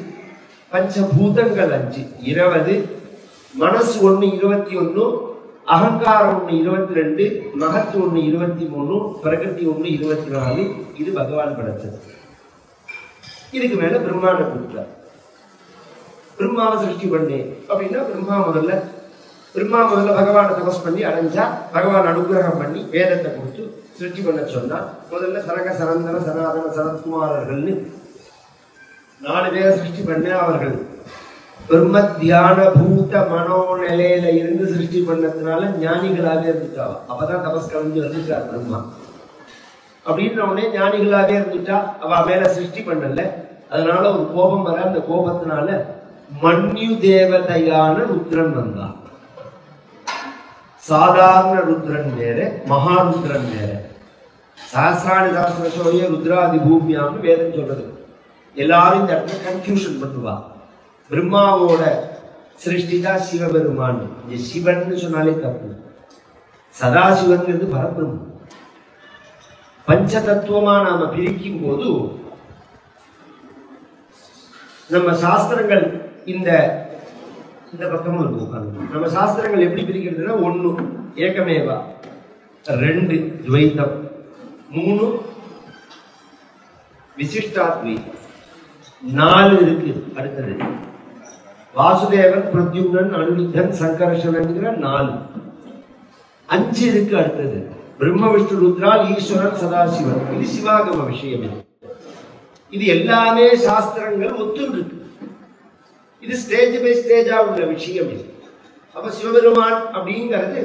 பஞ்சபூதங்கள் 5, 20, மனசு 1, 21, அகங்காரம் 1, 22, மகத்து 1, 23, பிரகிருதி 1, 24. இது பகவான் படைச்சது. இதுக்கு மேல பிரம்மாண்ட கொடுத்தார். பிரம்மாவை சிருஷ்டி பண்ணி அப்படின்னா பிரம்மா முதல்ல பகவானை தபஸ் பண்ணி அடைஞ்சா பகவான் அனுகிரகம் பண்ணி வேதத்தை கொடுத்து சிருஷ்டி பண்ண சொன்னா முதல்ல சரக சரந்தன சனாதன சரத்குமாரர்கள்னு 4 பேரை சிருஷ்டி பண்ண. அவர்கள் பிரம்ம தியான பூத மனோ நிலையில இருந்து சிருஷ்டி பண்ணதுனால ஞானிகளாவே இருந்துட்டாவா. அப்பதான் தபஸ் கலைஞ்சு வந்துட்டார் பிரம்மா. அப்படின்ற உடனே ஞானிகளாவே இருந்துட்டா. அவ மேல சிருஷ்டி பண்ணல. அதனால ஒரு கோபம் வர, அந்த கோபத்தினால மன்யு தேவதையான ருத்ரன் வந்தான். சாதாரண ருத்ரன் வேற, மகாருத்ரன் வேற. சஹஸ்ராணி சஹஸ்ரசோய ருத்ராதி பூமியான்னு வேதம் சொல்றது. எல்லாரும் இந்த இடத்துல கன்ஃபியூஷன் பண்ணுவா. பிரம்மாவோட சிருஷ்டி தான் சிவபெருமான். சிவன் சொன்னாலே தப்பு. சதாசிவன்கிறது பரபிரம்மம். பஞ்ச தத்துவமா நாம பிரிக்கும் போது நம்ம சாஸ்திரங்கள் இந்த பக்கமும் இருக்கும். நம்ம சாஸ்திரங்கள் எப்படி பிரிக்கிறதுனா 1 ஏகமேவா, 2 துவைத்தம், 3 விசிஷ்டாத்வைத்தம், 4 இருக்கு. அடுத்தது வாசுதேவன், பிரத்யும்னன், அனிருத்தன், சங்கர்ஷணன் 4, 5 இருக்கு. அடுத்தது பிரம்ம விஷ்ணு ருத்ரால் ஈஸ்வரன் சதாசிவன். இது சிவாகம விஷயம். இது எல்லாமே சாஸ்திரங்கள் ஒத்துருக்கு. இது ஸ்டேஜ் பை ஸ்டேஜா உள்ள விஷயம். அப்ப சிவபெருமான் அப்படிங்கிறது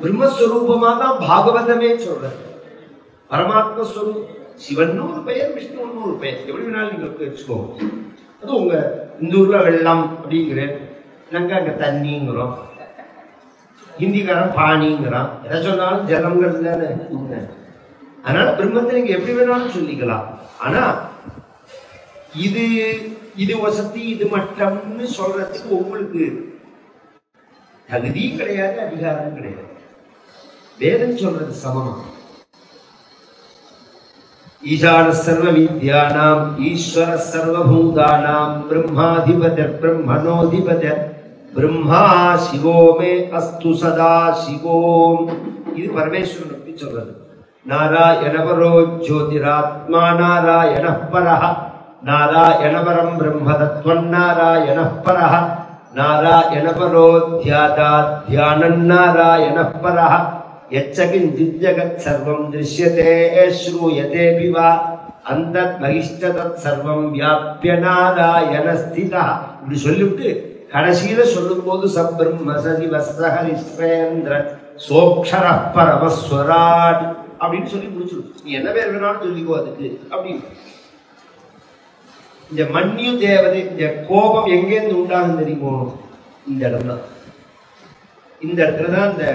பிரம்மஸ்வரூபமா தான் பாகவதமே சொல்றது. பரமாத்ம ஸ்வரூபம். சிவன் ஒரு பெயர், விஷ்ணு ஒரு பெயர், எப்படி வேணாலும் நீங்க வச்சுக்கோங்க. அது உங்க இந்த ஊர்ல வெள்ளம் அப்படிங்கிறேன், நாங்க அங்க தண்ணிங்கிறோம், ஹிந்திக்காரன் பானிங்கிறான், எதை சொன்னாலும் ஜலங்கிறது தானே. அதனால பிரம்மத்தை நீங்க எப்படி வேணாலும் சொல்லிக்கலாம். ஆனா இது வசதி, இது மட்டம்னு சொல்றதுக்கு உங்களுக்கு தகுதி கிடையாது, அதிகாரம் கிடையாது. வேதம் சொல்றது சமமா. ஈசான சர்வ வித்யானாம் ஈஸ்வர சர்வபூதானாம் பிரம்மாதிபதர் பிரம்மணோதிபதர் பிரம்மா சிவோ மே அஸ்து சதா சிவோம். இது பரமேஸ்வரன் பற்றி சொல்றது. நாராயண பரோ ஜோதிராத்மா நாராயண பரஹ நாராயண பரம் பிரம்ம தத்வன் நாராயண பரஹ நாராயண பரோ தியாதா தியானன் நாராயண பரஹ யச்சகிஞ்சித் ஜகத் சர்வம் திருஷ்யதே ஸ்ரூயதே பிவா அந்தத் பகிஷ்ட தத் சர்வம் வியாப்ய நாராயண ஸ்திதா. இப்படி சொல்லிவிட்டு கடைசியில சொல்லும் போது சப்ரம்ம சதிவஸ்ரஹரிஸ்வேந்திர சோக்ஷர பரமஸ்வராட் அப்படின்னு சொல்லி முடிச்சிடும். நீ என்ன பேர் வேணாலும் சொல்லிக்கோ அதுக்கு அப்படின்னு. இந்த மன்யு தேவதை, இந்த கோபம் எங்கேருந்து உண்டாகும் தெரியுமோ? இந்த இடம் தான். இந்த இடத்துலதான் இந்த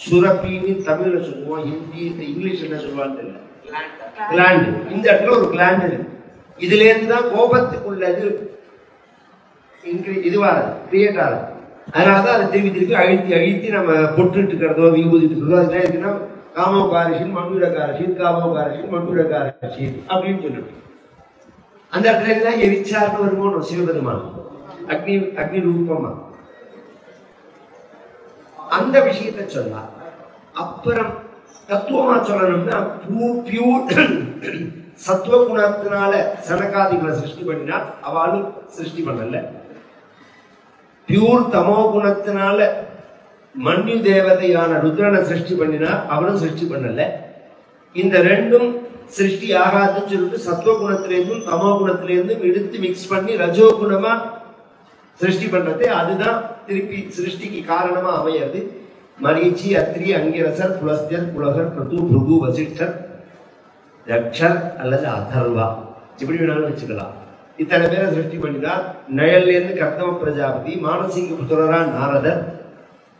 சுரப்பின்னு தமிழ்ல சொல்லுவோம், ஹிந்தி இங்கிலீஷ் என்ன சொல்லுவான்னு தெரியல, கிளாண்ட். இந்த இடத்துல ஒரு கிளாண்ட் இருக்கு. இதுல இருந்து தான் கோபத்துக்குள்ளது இதுவாக கிரியேட் ஆகுது. அதனாலதான் அதை திருப்பி அழுத்தி நம்ம பொட்டுட்டு இருக்கிறதோ விபூதிட்டு இருக்கிறதோ அதெல்லாம் இருக்குன்னா காமோகாரஷின் மண்டூரகாரஷின் காமோகாரஷின் மண்டூரகாரஷின் அப்படின்னு சொல்லிட்டு அந்த இடத்துல இருந்தா எரிச்சார்னு வருவோம் சிவபெருமான் அக்னி ரூபமா அந்த விஷயத்தை சொல்லலாம். அப்புறம் தத்துவமா சொல்லணும்னா பியூர் சத்துவ குணத்தினால சனகாதிகளை சிருஷ்டி பண்ணினா அவளும் சிருஷ்டி பண்ணல. பியூர் தமோ குணத்தினால மன்யு தேவதையான ருத்ரனை சிருஷ்டி பண்ணினா அவனும் சிருஷ்டி பண்ணல. இந்த ரெண்டும் சிருஷ்டி ஆகாதுன்னு சொல்லிட்டு சத்துவ குணத்திலிருந்தும் தமோ குணத்திலிருந்தும் எடுத்து மிக்ஸ் பண்ணி ரஜோ குணமா சிருஷ்டி பண்றது. அதுதான் திருப்பி சிருஷ்டிக்கு காரணமா அமையாது. மரீச்சி, அத்ரி, அங்கிரசர், புலஸ்தர், புலகர், பிரது, புருகு, வசிஷ்டர், ரக்ஷர் அல்லது அதர்வா இப்படி வேணாலும் வச்சுக்கலாம். இத்தனை பேரை சிருஷ்டி பண்ணிதான். நயல்ல இருந்து கர்தம பிரஜாபதி, மானசிங்க புத்திரரா நாரதர்.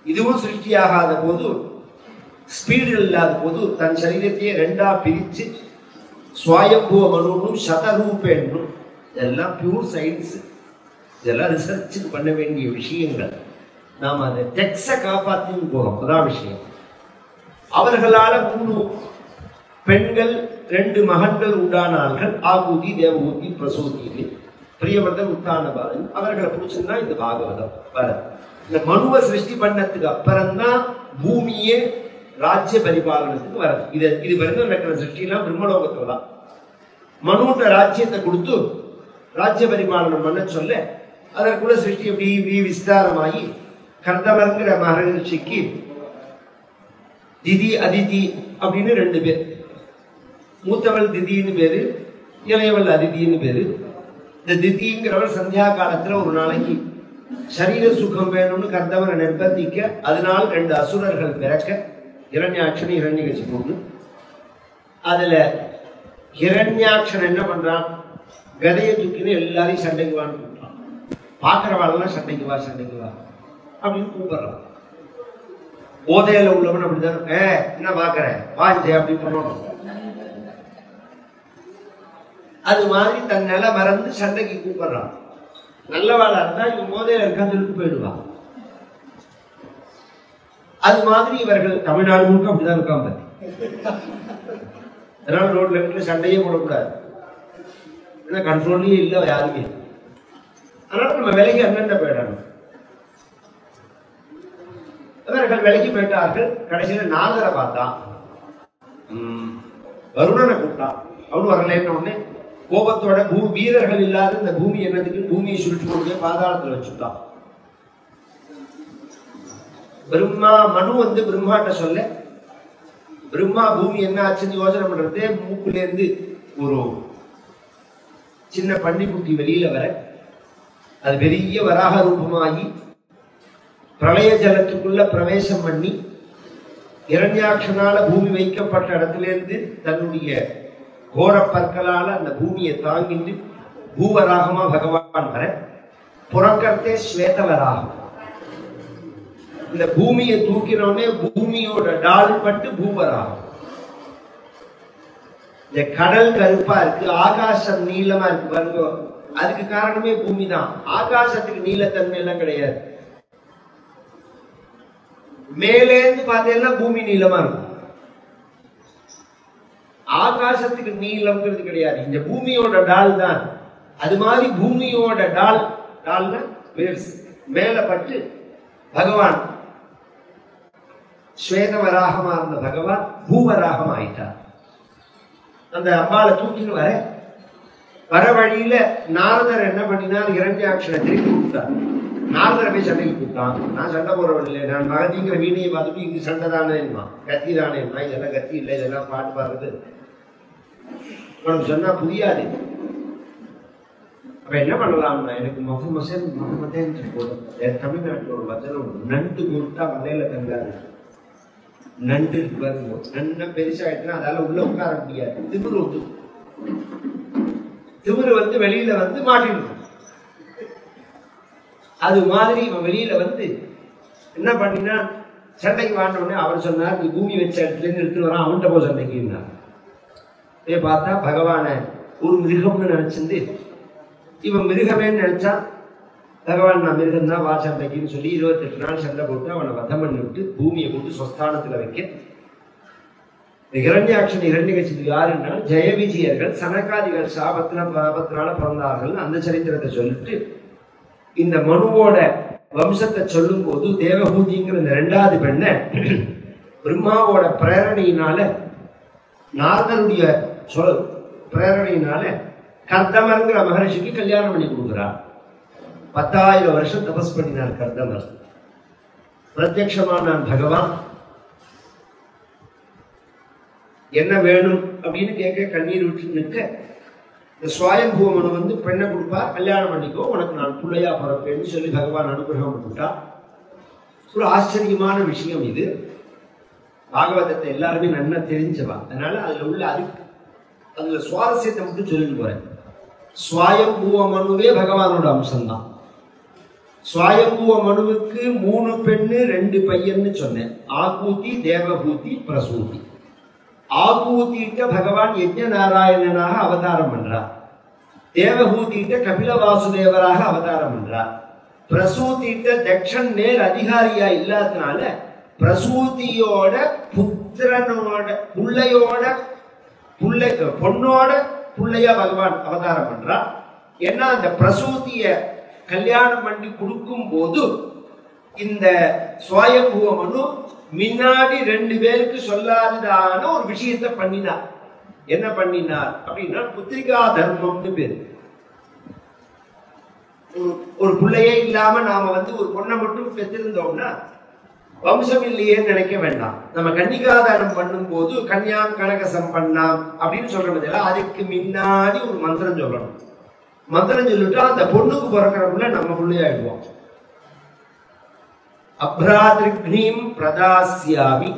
இதுவும் சிருஷ்டியாகாத போது, ஸ்பீடு இல்லாத போது தன் சரீரத்தையே 2ஆ பிரிச்சு சுவாயம்புவ மனுவும் சதரூபேன்னும் இதெல்லாம் பியூர் சயின்ஸ். இதெல்லாம் ரிசர்ச் பண்ண வேண்டிய விஷயங்கள். நாம் அந்த டெக்ஸை காப்பாற்றின்னு போகிறோம். அதான் விஷயம். அவர்களால் 3 பெண்கள் 2 மகன்கள் உண்டானார்கள். ஆகூதி, தேவகூதி, பிரசூதி, பிரியவர்தன், உத்தானபாலன். அவர்களை பிடிச்சிருந்தா இந்த பாகவதம் வர. இந்த மனுவை சிருஷ்டி பண்ணதுக்கு அப்புறம்தான் பூமியே ராஜ்ய பரிபாலனத்துக்கு வருது. இது வரைக்கும் நடக்கிற சிருஷ்டிலாம் பிரம்மலோகத்துல தான். மனுட்ட ராஜ்யத்தை கொடுத்து ராஜ்ய பரிபாலனம் பண்ண சொல்ல அதற்குள்ள சிருஷ்டி எப்படி விஸ்தாரமாகி கர்தவர்ங்கிற மகர்ஷிக்கு திதி அதிதி அப்படின்னு 2 பேர். மூத்தவள் திதின்னு பேரு, இளையவள் அதிதின்னு பேரு. இந்த திதிங்கிறவள் சந்தியா காலத்துல ஒரு நாளைக்கு சரீர சுகம் வேணும்னு கர்தவரை நிர்பந்திக்க, அதனால் 2 அசுரர்கள் பிறக்க, ஹிரண்யாட்சன், ஹிரண்யகசிபுன்னு. அதுல ஹிரண்யாட்சன் என்ன பண்றான், கதையை தூக்கின்னு எல்லாரையும் சண்டைக்கு வான்னு கூப்பிட்டான். பாக்குறவாளெல்லாம் சண்டைக்கு வா சண்டைக்கு வா அப்படின்னு கூப்பிடுறான். போதையில உள்ளவன் அப்படிதான், என்ன பாக்குற வாஞ்சே அப்படின்னு பண்ணணும். அது மாதிரி தன் நிலை மறந்து சண்டைக்கு கூப்பிடுறான். நல்லவாளா இருந்தா இவன் போதையில இருக்கா சொல்லிட்டு போயிடுவான். அது மாதிரி இவர்கள் தமிழ்நாடு முழுக்க அப்படிதான் இருக்காங்க. அதனால ரோட்ல இருந்து சண்டையே போடக்கூடாது. ஏன்னா கண்ட்ரோல்லே இல்லை யாருமே. அதனால நம்ம விலைக்கு அண்ணன் போயிடணும். அவர்கள் விலைக்கு போயிட்டார்கள். கடைசியில நாகரை பார்த்தான், வருணனை கூப்பிட்டான். அவனு வரலன்னு உடனே கோபத்தோட வீரர்கள் இல்லாத இந்த பூமி என்னதுக்கு பூமியை சுருட்டி கொண்டு பாதாளத்தில் வச்சுட்டான். பிரம்மா மனு பிரம்மாட்ட சொல்ல, பிரம்மா பூமி என்ன ஆச்சுன்னு யோசனை பண்றது, மூக்குல இருந்து ஒரு சின்ன பன்னிக்குட்டி வெளியில வர, அது பெரிய வராக ரூபமாகி பிரளய ஜலத்துக்குள்ள பிரவேசம் பண்ணி இரண்யாட்சனால பூமி வைக்கப்பட்ட இடத்திலிருந்து தன்னுடைய கோர பற்களால அந்த பூமியை தாங்கிட்டு பூவராகமா பகவான் வர, புறக்கர்த்தே ஸ்வேதவராகம். இந்த பூமியை தூக்கினோடனே பூமியோட டால் பட்டு பூவராகம். இந்த கடல் கருப்பா இருக்கு, ஆகாசம் நீளமா இருக்கு பாருங்க. அதுக்கு காரணமே பூமி தான். ஆகாசத்துக்கு நீளத்தன்மை எல்லாம் கிடையாது. மேலேந்து பார்த்தீங்கன்னா பூமி நீளமா இருக்கும். ஆகாசத்துக்கு நீளம்ங்கிறது கிடையாது. இந்த பூமியோட டால் தான். அது மாதிரி பூமியோட டால்னா மேல பட்டு பகவான் ஸ்வேதவராகமா இருந்த பகவான் பூவராகம் ஆயிட்டார். அந்த அம்பாலை தூக்கின்னு வர வழியில நாரதர் என்ன பண்ணினார், இரண்யாட்சனை திருப்பி கொடுத்தார். நாரதரை போய் சண்டைக்கு கூப்பிட்டான். நான் சண்டை போறவன் இல்லை, நான் மகதிங்கிற வீணையை பார்த்துட்டு இங்கு சண்டை தானேமா, கத்தி தானேமா, இதெல்லாம் கத்தி இல்லை, இதெல்லாம் பாட்டு பாடுறது உனக்கு சொன்னா புரியாது. அப்ப என்ன பண்ணலாம்னா, எனக்கு மகமதேன்னு போதும். தமிழ்நாட்டில் ஒரு வச்சனம், நண்டு கொடுத்தா வலையில தங்காது. நண்டு வரும்போது நன்ன பெருசாயிட்டுனா அதால உள்ள உட்கார முடியாது. திமிரு வெளியில மாட்டிடும். அது மாதிரி இவன் வெளியில என்ன பண்ணினா, சண்டைக்கு வாண்டோடனே அவர் சொன்னார், நீ பூமி வச்ச இடத்துல இருந்து எடுத்துட்டு வரான், அவன்கிட்ட போய் சண்டைக்குன்னா. பார்த்தா பகவான ஒரு மிருகம்னு நினைச்சிருந்து இவன் மிருகமேன்னு நினைச்சா, பகவான் நான் மிருகம் தான் வா சண்டைக்குன்னு சொல்லி 28 நாள் சண்டை போட்டு அவனை வதம் பண்ணி விட்டு பூமியை போட்டு ஸ்வஸ்தானத்துல வைக்க. இரண்யாட்சன் இரண்யகசிபு யாருன்னா ஜெய விஜயர்கள், சனகாதிகள் சாபத்தினால பிறந்தார்கள். அந்த சரித்திரத்தை சொல்லிட்டு இந்த மனுவோட வம்சத்தை சொல்லும் போது தேவகூதிங்கிற இந்த 2வது பெண்ணை பிரம்மாவோட பிரேரணையினால, நாரதனுடைய பிரேரணையினால கர்தமர்ங்கிற மகர்ஷிக்கு கல்யாணம் பண்ணி கொடுக்குறார். 10,000 வருஷம் தபஸ் பண்ணினார் கர்தமர். பிரத்யட்சமான பகவான் என்ன வேணும் அப்படின்னு கேட்க கண்ணீர் விட்டு நிற்க, இந்த சுவாயம்பூவ மனு பெண்ணை கொடுப்பா, கல்யாணம் பண்ணிக்கோ, உனக்கு நான் பிள்ளையா பிறப்பேன்னு சொல்லி பகவான் அனுகிரகம் பண்ணிவிட்டா. ஒரு ஆச்சரியமான விஷயம் இது. பாகவதத்தை எல்லாருமே நன்னா தெரிஞ்சவா. அதனால அதுல உள்ள அதுல சுவாரஸ்யத்தை மட்டும் சொல்லிட்டு போறேன். சுவாயம்பூவ மனுவே பகவானோட அம்சம்தான். சுவாயம்பூவ மனுவுக்கு 3 பெண்ணு 2 பையன்னு சொன்னேன். ஆகூதி, தேவகூதி, பிரசூதி. ஆகூதிட்ட பகவான் யஜ்ஞ நாராயணனாக அவதாரம் பண்றார். தேவகூதிட்ட கபில வாசுதேவராக அவதாரம் பண்றார். பிரசூதிட்ட தக்ஷன் நேர் அதிகாரியா இல்லாதனால பிரசூதியோட புத்திரனோட பொண்ணோட புள்ளையா பகவான் அவதாரம் பண்றார். ஏன்னா அந்த பிரசூதிய கல்யாணம் பண்ணி கொடுக்கும் போது இந்த சுவயம்புவ மனு முன்னாடி 2 பேருக்கு சொல்லாததான ஒரு விஷயத்தை பண்ணினார். என்ன பண்ணினார் அப்படின்னா புத்திரிகா தர்மம்னு பேரு. ஒரு பிள்ளையே இல்லாம நாம ஒரு பொண்ணை மட்டும் பெற்றிருந்தோம்னா வம்சம் இல்லையேன்னு நினைக்க வேண்டாம். நம்ம கன்னிகாதானம் பண்ணும் போது கன்யாம் கனகசம் பண்ணாம் அப்படின்னு சொல்றது அதுக்கு முன்னாடி ஒரு மந்திரம் சொல்லணும். மந்திரம் சொல்லிட்டா அந்த பொண்ணுக்கு பிறக்கிற புள்ள நம்ம பிள்ளையாயிடுவோம். அப்ராத்ரிக்னீம் பிரதாஸ்யாமி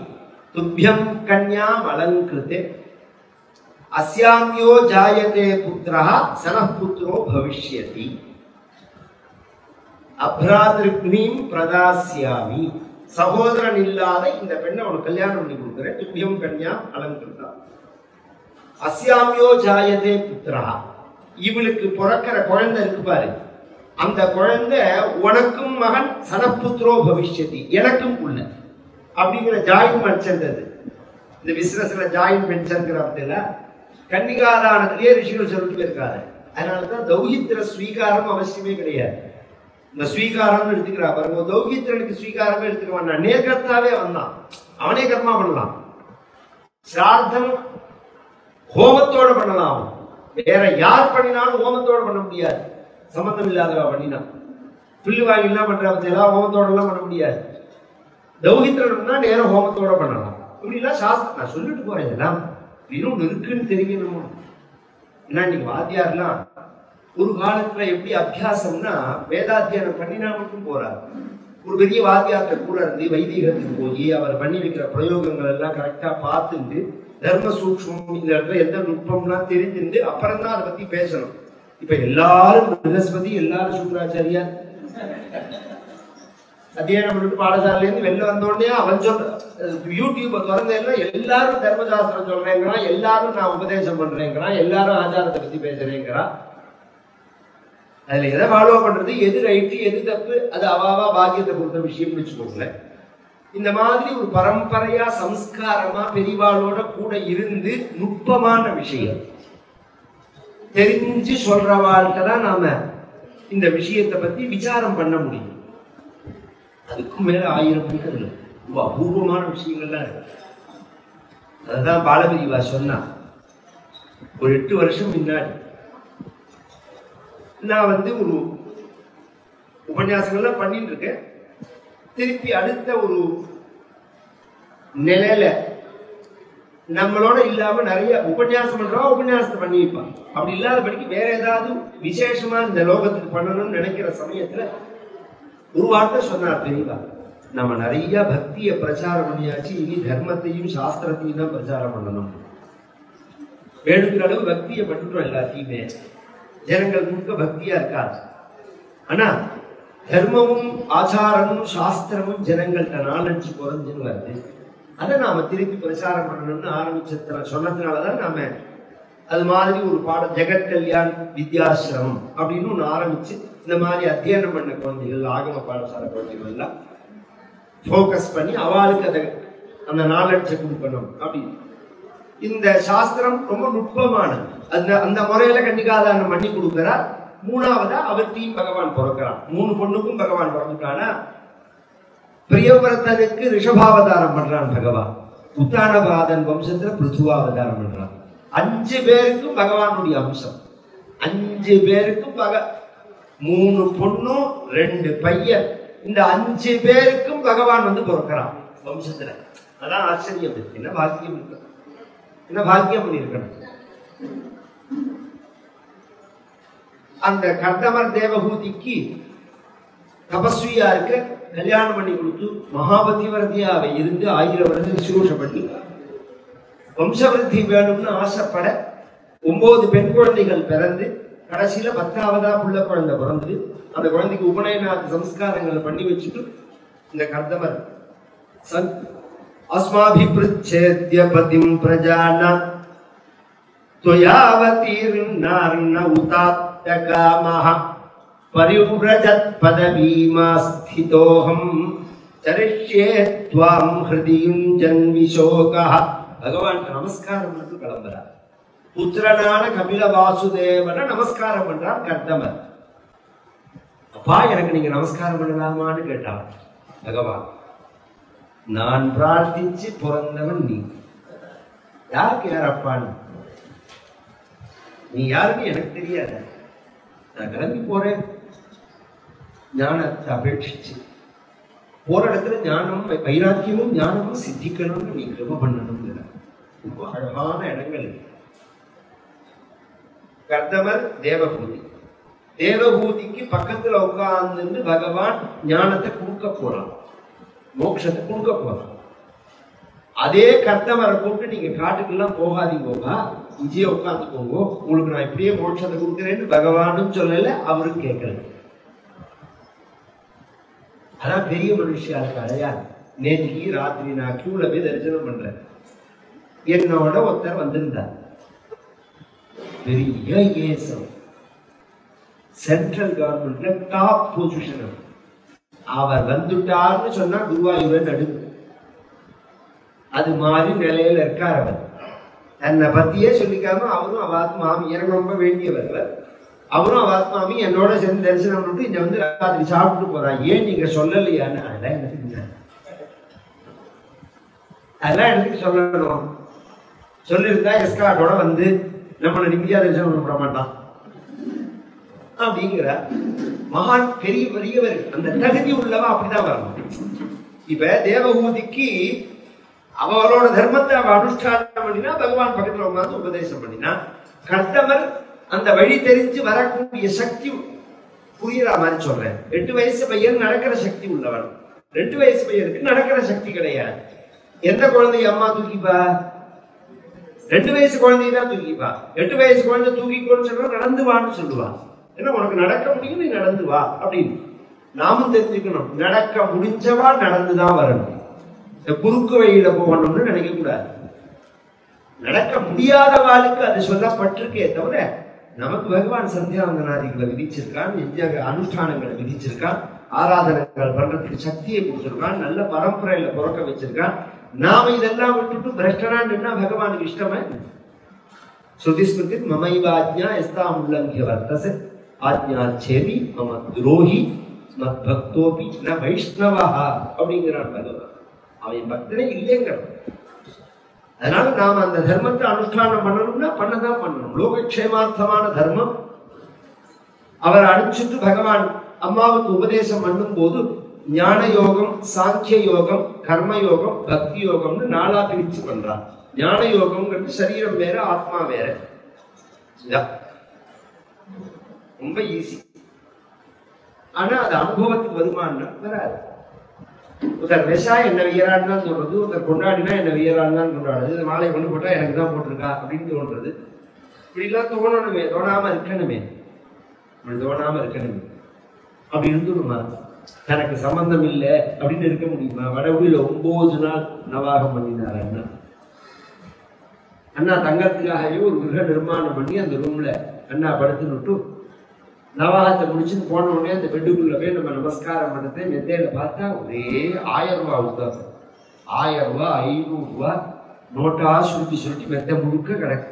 துப்யம் கன்யாம் அலங்கிருதே அஸ்யாம்யோ ஜாயதே புத்ரஹ சனः புத்ரோ பவிஷ்யதி. அப்ராத்ரிக்னீம் பிரதாஸ்யாமி, சகோதரன் இல்லாத இந்த பெண்ணை உனக்கு கல்யாணம் பண்ணி கொடுக்குறேன். துப்யம் கன்யாம் அலங்கிருதா அஸ்யாம்யோ ஜாயதே புத்ரஹ, இவளுக்கு பிறக்கிற குழந்தை இருக்கு பாரு, அந்த குழந்தை உனக்கும் மகன் சனப்புத்ரோ பவிஷ்யதி, எனக்கும் உள்ள அப்படிங்கிற ஜாயின் மென்ஷன்றது. இந்த பிசினஸ்ல ஜாயின் மென்ஷன்ங்கிற கன்னிகாதானத்திலேயே ரிஷிகள் சொல்லிட்டு இருக்காரு. அதனாலதான் தௌஹித்திர ஸ்வீகாரம் அவசியமே கிடையாது. இந்த ஸ்வீகாரம் எடுத்துக்கிறா பாருங்க, தௌஹித்திரனுக்கு ஸ்வீகாரமே எடுத்துக்குவான். நேர்கர்த்தாவே வந்தான், அவனே கர்மா பண்ணலாம். சிரார்த்தம் ஹோமத்தோட பண்ணலாம், வேற யார் பண்ணினாலும் ஹோமத்தோட பண்ண முடியாது. சம்பந்தம் இல்லாதவா பண்ணினா புல்லு வாங்கிலாம் பண்ற பத்தியெல்லாம் ஹோமத்தோட எல்லாம் பண்ண முடியாது. தௌஹித்திரம்னா நேரம் ஹோமத்தோட பண்ணலாம். இப்படிலாம் சாஸ்திரம் நான் சொல்லிட்டு போறேன். இதெல்லாம் இன்னும் இருக்குன்னு தெரியணும். ஏன்னா நீங்க வாத்தியார்லாம் ஒரு காலத்துல எப்படி அபியாசம்னா வேதாத்தியானம் பண்ணினா மட்டும் போறாரு. ஒரு பெரிய வாத்தியார்கிட்ட கூட இருந்து வைதிகத்துக்கு போய் அவர் பண்ணி வைக்கிற பிரயோகங்கள் எல்லாம் கரெக்டா பார்த்துட்டு தர்ம சூக்ஷ்மம் இந்த இடத்துல எந்த நுட்பம்லாம் தெரிஞ்சுட்டு அப்புறம் தான் அதை பத்தி பேசணும். இப்ப எல்லாரும் பிரகஸ்பதி, எல்லாரும் சுக்கராச்சாரியா அத்தியானம் பண்ணிட்டு பாடசாலையில இருந்து வெளில வந்தோடனே அவன் சொல்ற யூடியூப திறந்தேன்னா எல்லாரும் தர்மசாஸ்திரம் சொல்றேங்கிறான், எல்லாரும் நான் உபதேசம் பண்றேங்கிறான், எல்லாரும் ஆச்சாரத்தை பத்தி பேசுறேங்கிறான். அதுல எதை ஃபாலோ பண்றது, எது ரைட்டு எது தப்பு, அது அவாவா பாக்கியத்தை பொறுத்த விஷயம்னு வச்சுக்கோங்களேன். இந்த மாதிரி ஒரு பரம்பரையா சம்ஸ்காரமா பெரியவாளோட கூட இருந்து நுட்பமான விஷயம் தெரிஞ்சு சொல்றவாழ்கிட்ட தான் நாம இந்த விஷயத்தை பத்தி விசாரம் பண்ண முடியும். அதுக்கும் மேல 1000 பேர் ரொம்ப அபூர்வமான விஷயங்கள்லாம் இருக்கு. அதுதான் பாலபிரிவா சொன்னா. ஒரு 8 வருஷம் முன்னாடி நான் ஒரு உபன்யாசங்கள்லாம் பண்ணிட்டு இருக்கேன். திருப்பி அடுத்த ஒரு நிலையில நம்மளோட இல்லாம நிறைய உபன்யாசம் பண்றோம், உபன்யாசத்தை பண்ணி வைப்பான். அப்படி இல்லாதபடிக்கு வேற ஏதாவது விசேஷமா இந்த லோகத்துக்கு பண்ணணும்னு நினைக்கிற சமயத்துல ஒரு வார்த்தை சொன்னார் பெரியவா, நம்ம நிறைய பக்தியை பிரச்சாரம் பண்ணியாச்சு, இனி தர்மத்தையும் சாஸ்திரத்தையும் தான் பிரச்சாரம் பண்ணணும். வேணுங்கிற அளவு பக்தியை பண்ணிட்டோம் எல்லாத்தையுமே, ஜனங்கள் முழுக்க பக்தியா இருக்காது. ஆனா தர்மமும் ஆச்சாரமும் சாஸ்திரமும் ஜனங்கள்கிட்ட நாலஞ்சு குறைஞ்சுன்னு வருது. அதை நாம திருப்பி பிரச்சாரம் பண்ணணும்னு ஆரம்பிச்ச சொன்னதுனாலதான் நாம அது மாதிரி ஒரு பாடம் ஜெகத் கல்யாண் வித்யாசிரமம் அப்படின்னு ஒண்ணு ஆரம்பிச்சு இந்த மாதிரி அத்தியனம் பண்ண குழந்தைகள், ஆகம பாடசாலை குழந்தைகள் எல்லாம் போக்கஸ் பண்ணி அவளுக்கு அதை அந்த நாலெட்சை கொடுக்கணும் அப்படின்னு. இந்த சாஸ்திரம் ரொம்ப நுட்பமானது. அந்த முறையில கன்னிகாதானம் பண்ணி கொடுக்கிறார். மூணாவதா அவர்கிட்டையும் பகவான் பிறக்கிறான். 3 பொண்ணுக்கும் பகவான் பிறந்துட்டானா. பிரியவிரதனுக்கு ரிஷபாவதாரம் பண்றான் பகவான். உத்தானபாதன் வம்சத்துல பிருத்துவாவதாரம் பண்றான். 5 பேருக்கும் பகவானுடைய அம்சம். 5 பேருக்கும் 3 பொண்ணும் 2 பையன். இந்த 5 பேருக்கும் பகவான் பிறக்கிறான் வம்சத்துல. அதான் ஆச்சரியம். என்ன பாக்கியம், என்ன பாக்கியம் பண்ணிருக்கணும். அந்த கர்தமர் தேவகூதிக்கு தபஸ்வியா இருக்க கல்யாணம் பண்ணி கொடுத்து மகாபதிவரதியாவை இருந்து 1000 வருடம் சுரூஷ பண்ணி வம்சவருத்தி வேணும்னு ஆசைப்பட 9 பெண் குழந்தைகள் பிறந்து கடைசியில 10ஆவதா புள்ள குழந்தை பிறந்து அந்த குழந்தைக்கு உபநயனாத சம்ஸ்காரங்களை பண்ணி வச்சுட்டு இந்த கர்தமர் अस्माभिपृच्छेद्य पतिं प्रजानां त्वयावतीर्णार्न उताप्तकामः परिव्रजत् पदवीमास्थितोऽहं चरिष्ये त्वां हृदि युञ्जन् विशोकः. பகவான் நமஸ்காரம் பண்ணி கிளம்புறார். புத்திரனான கபில வாசுதேவன நமஸ்காரம் பண்றார் கர்தமர். அப்பா எனக்கு நீங்க நமஸ்காரம் பண்ணலாமான்னு கேட்டான் பகவான். நான் பிரார்த்திச்சு பிறந்தவன் நீ, யாருக்கு யார் அப்பான்னு? நீ யாருன்னு எனக்கு தெரியாத. நான் கிளம்பி போறேன் ஞானத்தை அபேட்சிச்சு. போற இடத்துல ஞானம் வைராக்கியமும் ஞானமும் சித்திக்கணும்னு நீ கிருப பண்ணணுங்கிற ரொம்ப அழகான இடங்கள். கர்தமர் தேவபூதி, தேவபூதிக்கு பக்கத்துல உட்கார்ந்து பகவான் ஞானத்தை கொடுக்க போறான், மோட்சத்தை கொடுக்க போறான். அதே கர்தமரை கூப்பிட்டு நீங்க காட்டுக்கெல்லாம் போகாதீங்கோங்க, இங்கேயே உட்காந்துக்கோங்க, உங்களுக்கு நான் இப்படியே மோட்சத்தை கொடுக்குறேன்னு பகவானும் சொல்லல, அவரும் கேட்கல. அதான் பெரிய மனுஷியாருக்கு அடையாது. நேற்றுக்கு ராத்திரி நான் கியூல போய் தரிசனம் பண்றேன். என்னோட ஒருத்தர் வந்திருந்தார், பெரிய ஏசம், சென்ட்ரல் கவர்மெண்ட்ல டாப் பொசிஷன். அவர் வந்துட்டார்னு சொன்னா குருவாயூர் நடுங்க. அது மாதிரி நிலையில இருக்கார் அவர். தன்னை பத்தியே சொல்லிக்காம அவரும் அவாத்மாமி, எனக்கு ரொம்ப வேண்டியவர், அவரும் அவாத்மாமி என்னோட சேர்ந்து தரிசனம் பண்ணிட்டு இங்க வந்து ராத்திரி சாப்பிட்டு போறான். ஏன் நீங்க சொல்லலையான்னு அதெல்லாம் எனக்கு சொல்லணும். சொல்லியிருந்தா எஸ்கார்டோட வந்து நம்மளை நிம்மதியா தரிசனம் பண்ண மாட்டான் அப்படிங்கிற மகான் பெரிய பெரியவர். அந்த தகுதி உள்ளவா அப்படிதான் வரணும். இப்ப தேவபூதிக்கு அவளோட தர்மத்தை அவ அனுஷ்டானம் பண்ணினா பகவான் பக்கத்துல உட்கார்ந்து உபதேசம் பண்ணினா, கர்தமர் அந்த வழி தெரிஞ்சு வரக்கூடிய சக்தி புரியுற மாதிரி சொல்றேன். 8 வயசு பையன் நடக்கிற சக்தி உள்ளவன், 2 வயசு பையனுக்கு நடக்கிற சக்தி கிடையாது. எந்த குழந்தைய அம்மா தூக்கிப்பா? 2 வயசு குழந்தைய தான் தூக்கிப்பா. 8 வயசு குழந்தை தூக்கிக்கோன்னு சொல்ற, நடந்து வான்னு சொல்லுவா. என்ன உனக்கு நடக்க முடியும், நீ நடந்து வா அப்படின்னு. நாமும் தெரிஞ்சுக்கணும், நடக்க முடிஞ்சவா நடந்துதான் வரணும். குறுக்கு வழியில போகணும்னு நினைக்க கூடாது. நடக்க முடியாதவாளுக்கு அது சொல்லப்பட்டிருக்கே தவிர, நமக்கு பகவான் சந்தியாவந்தனாதிகளை விதிச்சிருக்கான், அனுஷ்டானங்களை விதிச்சிருக்கான், ஆராதனைகள் பண்றதுக்கு சக்தியை கொடுத்திருக்கான், நல்ல பரம்பரையில பிறக்க வச்சிருக்கான். நாம இதெல்லாம் விட்டுட்டு பிரஷ்டனா நின்னா பகவானுக்கு இஷ்டமா? ஸ்ருதிஸ்மிருதி மமைவாஜ்ஞா எஸ்தாம் உல்லங்கிய வர்த்தசே ஆஜ்ஞா சேவி மம துரோஹி மத் பக்தோபி ந வைஷ்ணவா அப்படிங்கிறான் பகவான். அவன் பக்தனே இல்லைங்கிற. அதனால நாம அந்த தர்மத்தை அனுஷ்டானம் பண்ணணும்னா பண்ணதான் பண்ணணும். லோகக்ஷேமார்த்தமான தர்மம். அவர் அனுப்பிச்சுட்டு பகவான் அம்மாவுக்கு உபதேசம் பண்ணும் போது ஞான யோகம், சாங்கிய யோகம், கர்ம யோகம், பக்தி யோகம்னு 4ஆ பிரிச்சு பண்றான். ஞான யோகம்ங்கிறது சரீரம் வேற, ஆத்மா வேற. ரொம்ப ஈஸி. ஆனா அது அனுபவத்துக்கு வருமானா வராது. ஒருத்தர் வெஷா என்ன வீரான்னு தான் சொல்றது, ஒருத்தர் கொண்டாடினா என்ன வீரான்னு தான் கொண்டாடுறது. இந்த மாலையை கொண்டு போட்டா எனக்கு தான் போட்டிருக்கா அப்படின்னு தோன்றது. இப்படிலாம் தோணணுமே, தோணாம இருக்கணுமே, இப்படி தோணாம இருக்கணுமே. அப்படி இருந்துடுமா? தனக்கு சம்பந்தம் இல்லை அப்படின்னு இருக்க முடியுமா? வடவுல 9 நாள் நவாகம் பண்ணினார் அண்ணா. அண்ணா தங்கத்துக்காகவே ஒரு கிரக நிர்மாணம் பண்ணி அந்த ரூம்ல அண்ணா படுத்துனுட்டு நவாகத்தை முடிச்சுன்னு போன உடனே அந்த பெட்டுக்குள்ள போய் நம்ம நமஸ்காரம் பண்ணது மெத்தையில பார்த்தா ஒரே 1000 ரூபாய் உத்தாசம். 1000 ரூபாய் 500 ரூபாய் நோட்டா சுருட்டி மெத்த முழுக்க கிடக்கு.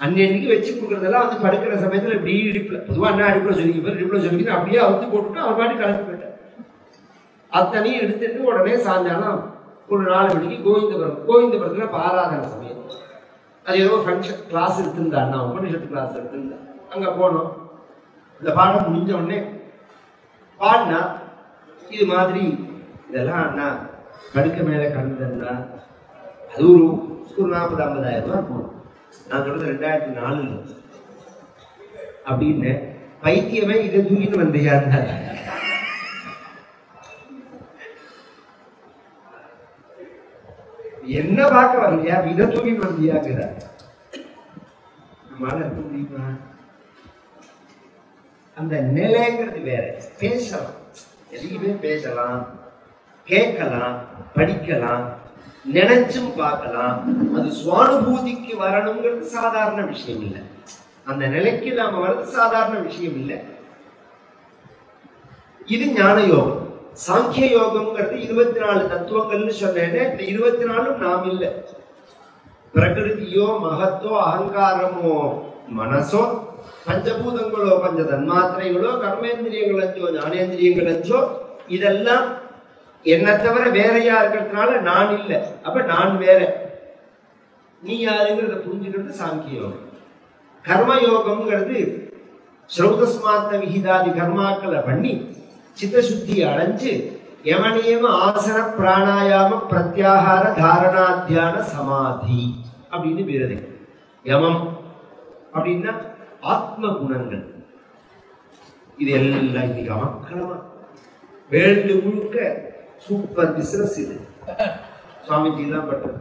அன்னைக்கு வச்சு கொடுக்கறதெல்லாம் வந்து படுக்கிற சமயத்துல இப்படி இடுப்புல, பொதுவா அண்ணா அடுப்புல சொல்லிக்க இடுப்புல சொல்லிக்கிட்டு அப்படியே அவுத்து போட்டுட்டு அவர் பாட்டு கலந்து போயிட்டார். அத்தனையும் எடுத்துட்டு உடனே சாயங்காலம் ஒரு 4 மணிக்கு கோவிந்தபுரத்துல ஆராதனை சமயம். அது ஏதோ ஃபங்க்ஷன் கிளாஸ் எடுத்திருந்தா அண்ணா, உபனிஷத்து கிளாஸ் எடுத்திருந்தா. அங்க போனோம். இந்த பாடம் முடிஞ்ச உடனே பாடினா இது மாதிரி இதெல்லாம் அண்ணா படுக்க மேல கலந்துருந்தா அது ஒரு 40-50,000 ரூபாய் போகணும். நான் சொல்றது 2004 அப்படின்னு. பைத்தியமே இதை தூக்கிட்டு வந்தியா? என்ன பார்க்க வரலையா, இதை தூக்கிட்டு வந்தியாங்கிற இருக்க முடியுமா? அந்த நிலைங்கிறது வேற. பேசலாம், எதையுமே பேசலாம். கேட்கலாம், படிக்கலாம், நினைச்சும் பார்க்கலாம். அது சுவானுபூதிக்கு வரணுங்கிறது சாதாரண விஷயம் இல்லை. அந்த நிலைக்கு நாம வர்றது சாதாரண விஷயம் இல்லை. இது ஞான யோகம். சாங்கிய யோகம்ங்கிறது 24 தத்துவங்கள்னு சொன்னேன்னு, இந்த 24 நாம் இல்லை. பிரகிருதியோ மகத்தோ அகங்காரமோ மனசோ பஞ்சபூதங்களோ பஞ்ச தன்மாத்திரைகளோ கர்மேந்திரியங்கள் அஞ்சோ ஞானேந்திரியங்கள் அஞ்சோ இதெல்லாம் என்னை தவிர வேறையா இருக்கிறதுனால நான் இல்லை. அப்ப நான் வேற, நீ யாருங்கிறத புரிஞ்சுக்கிறது சாங்கிய யோகம். கர்மயோகம்ங்கிறது ஸ்ரௌதஸ்மாத்த விகிதாதி கர்மாக்களை பண்ணி சித்தசுத்தி அடைஞ்சு யமனியம ஆசன பிராணாயாம பிரத்யாகார தாரணா தியான சமாதி அப்படின்னு பேரு. யமம் அப்படின்னா ஆத்ம குணங்கள். இது எல்லாம் இன்னைக்கு அமக்களமா வேல்டு முழுக்க சூப்பர் பிசினஸ். இது சுவாமிஜி எல்லாம் பண்றது.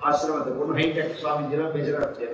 ஆசிரமத்தை கொண்டு ஹைடெக் சுவாமிஜி எல்லாம் பேசுறாரு.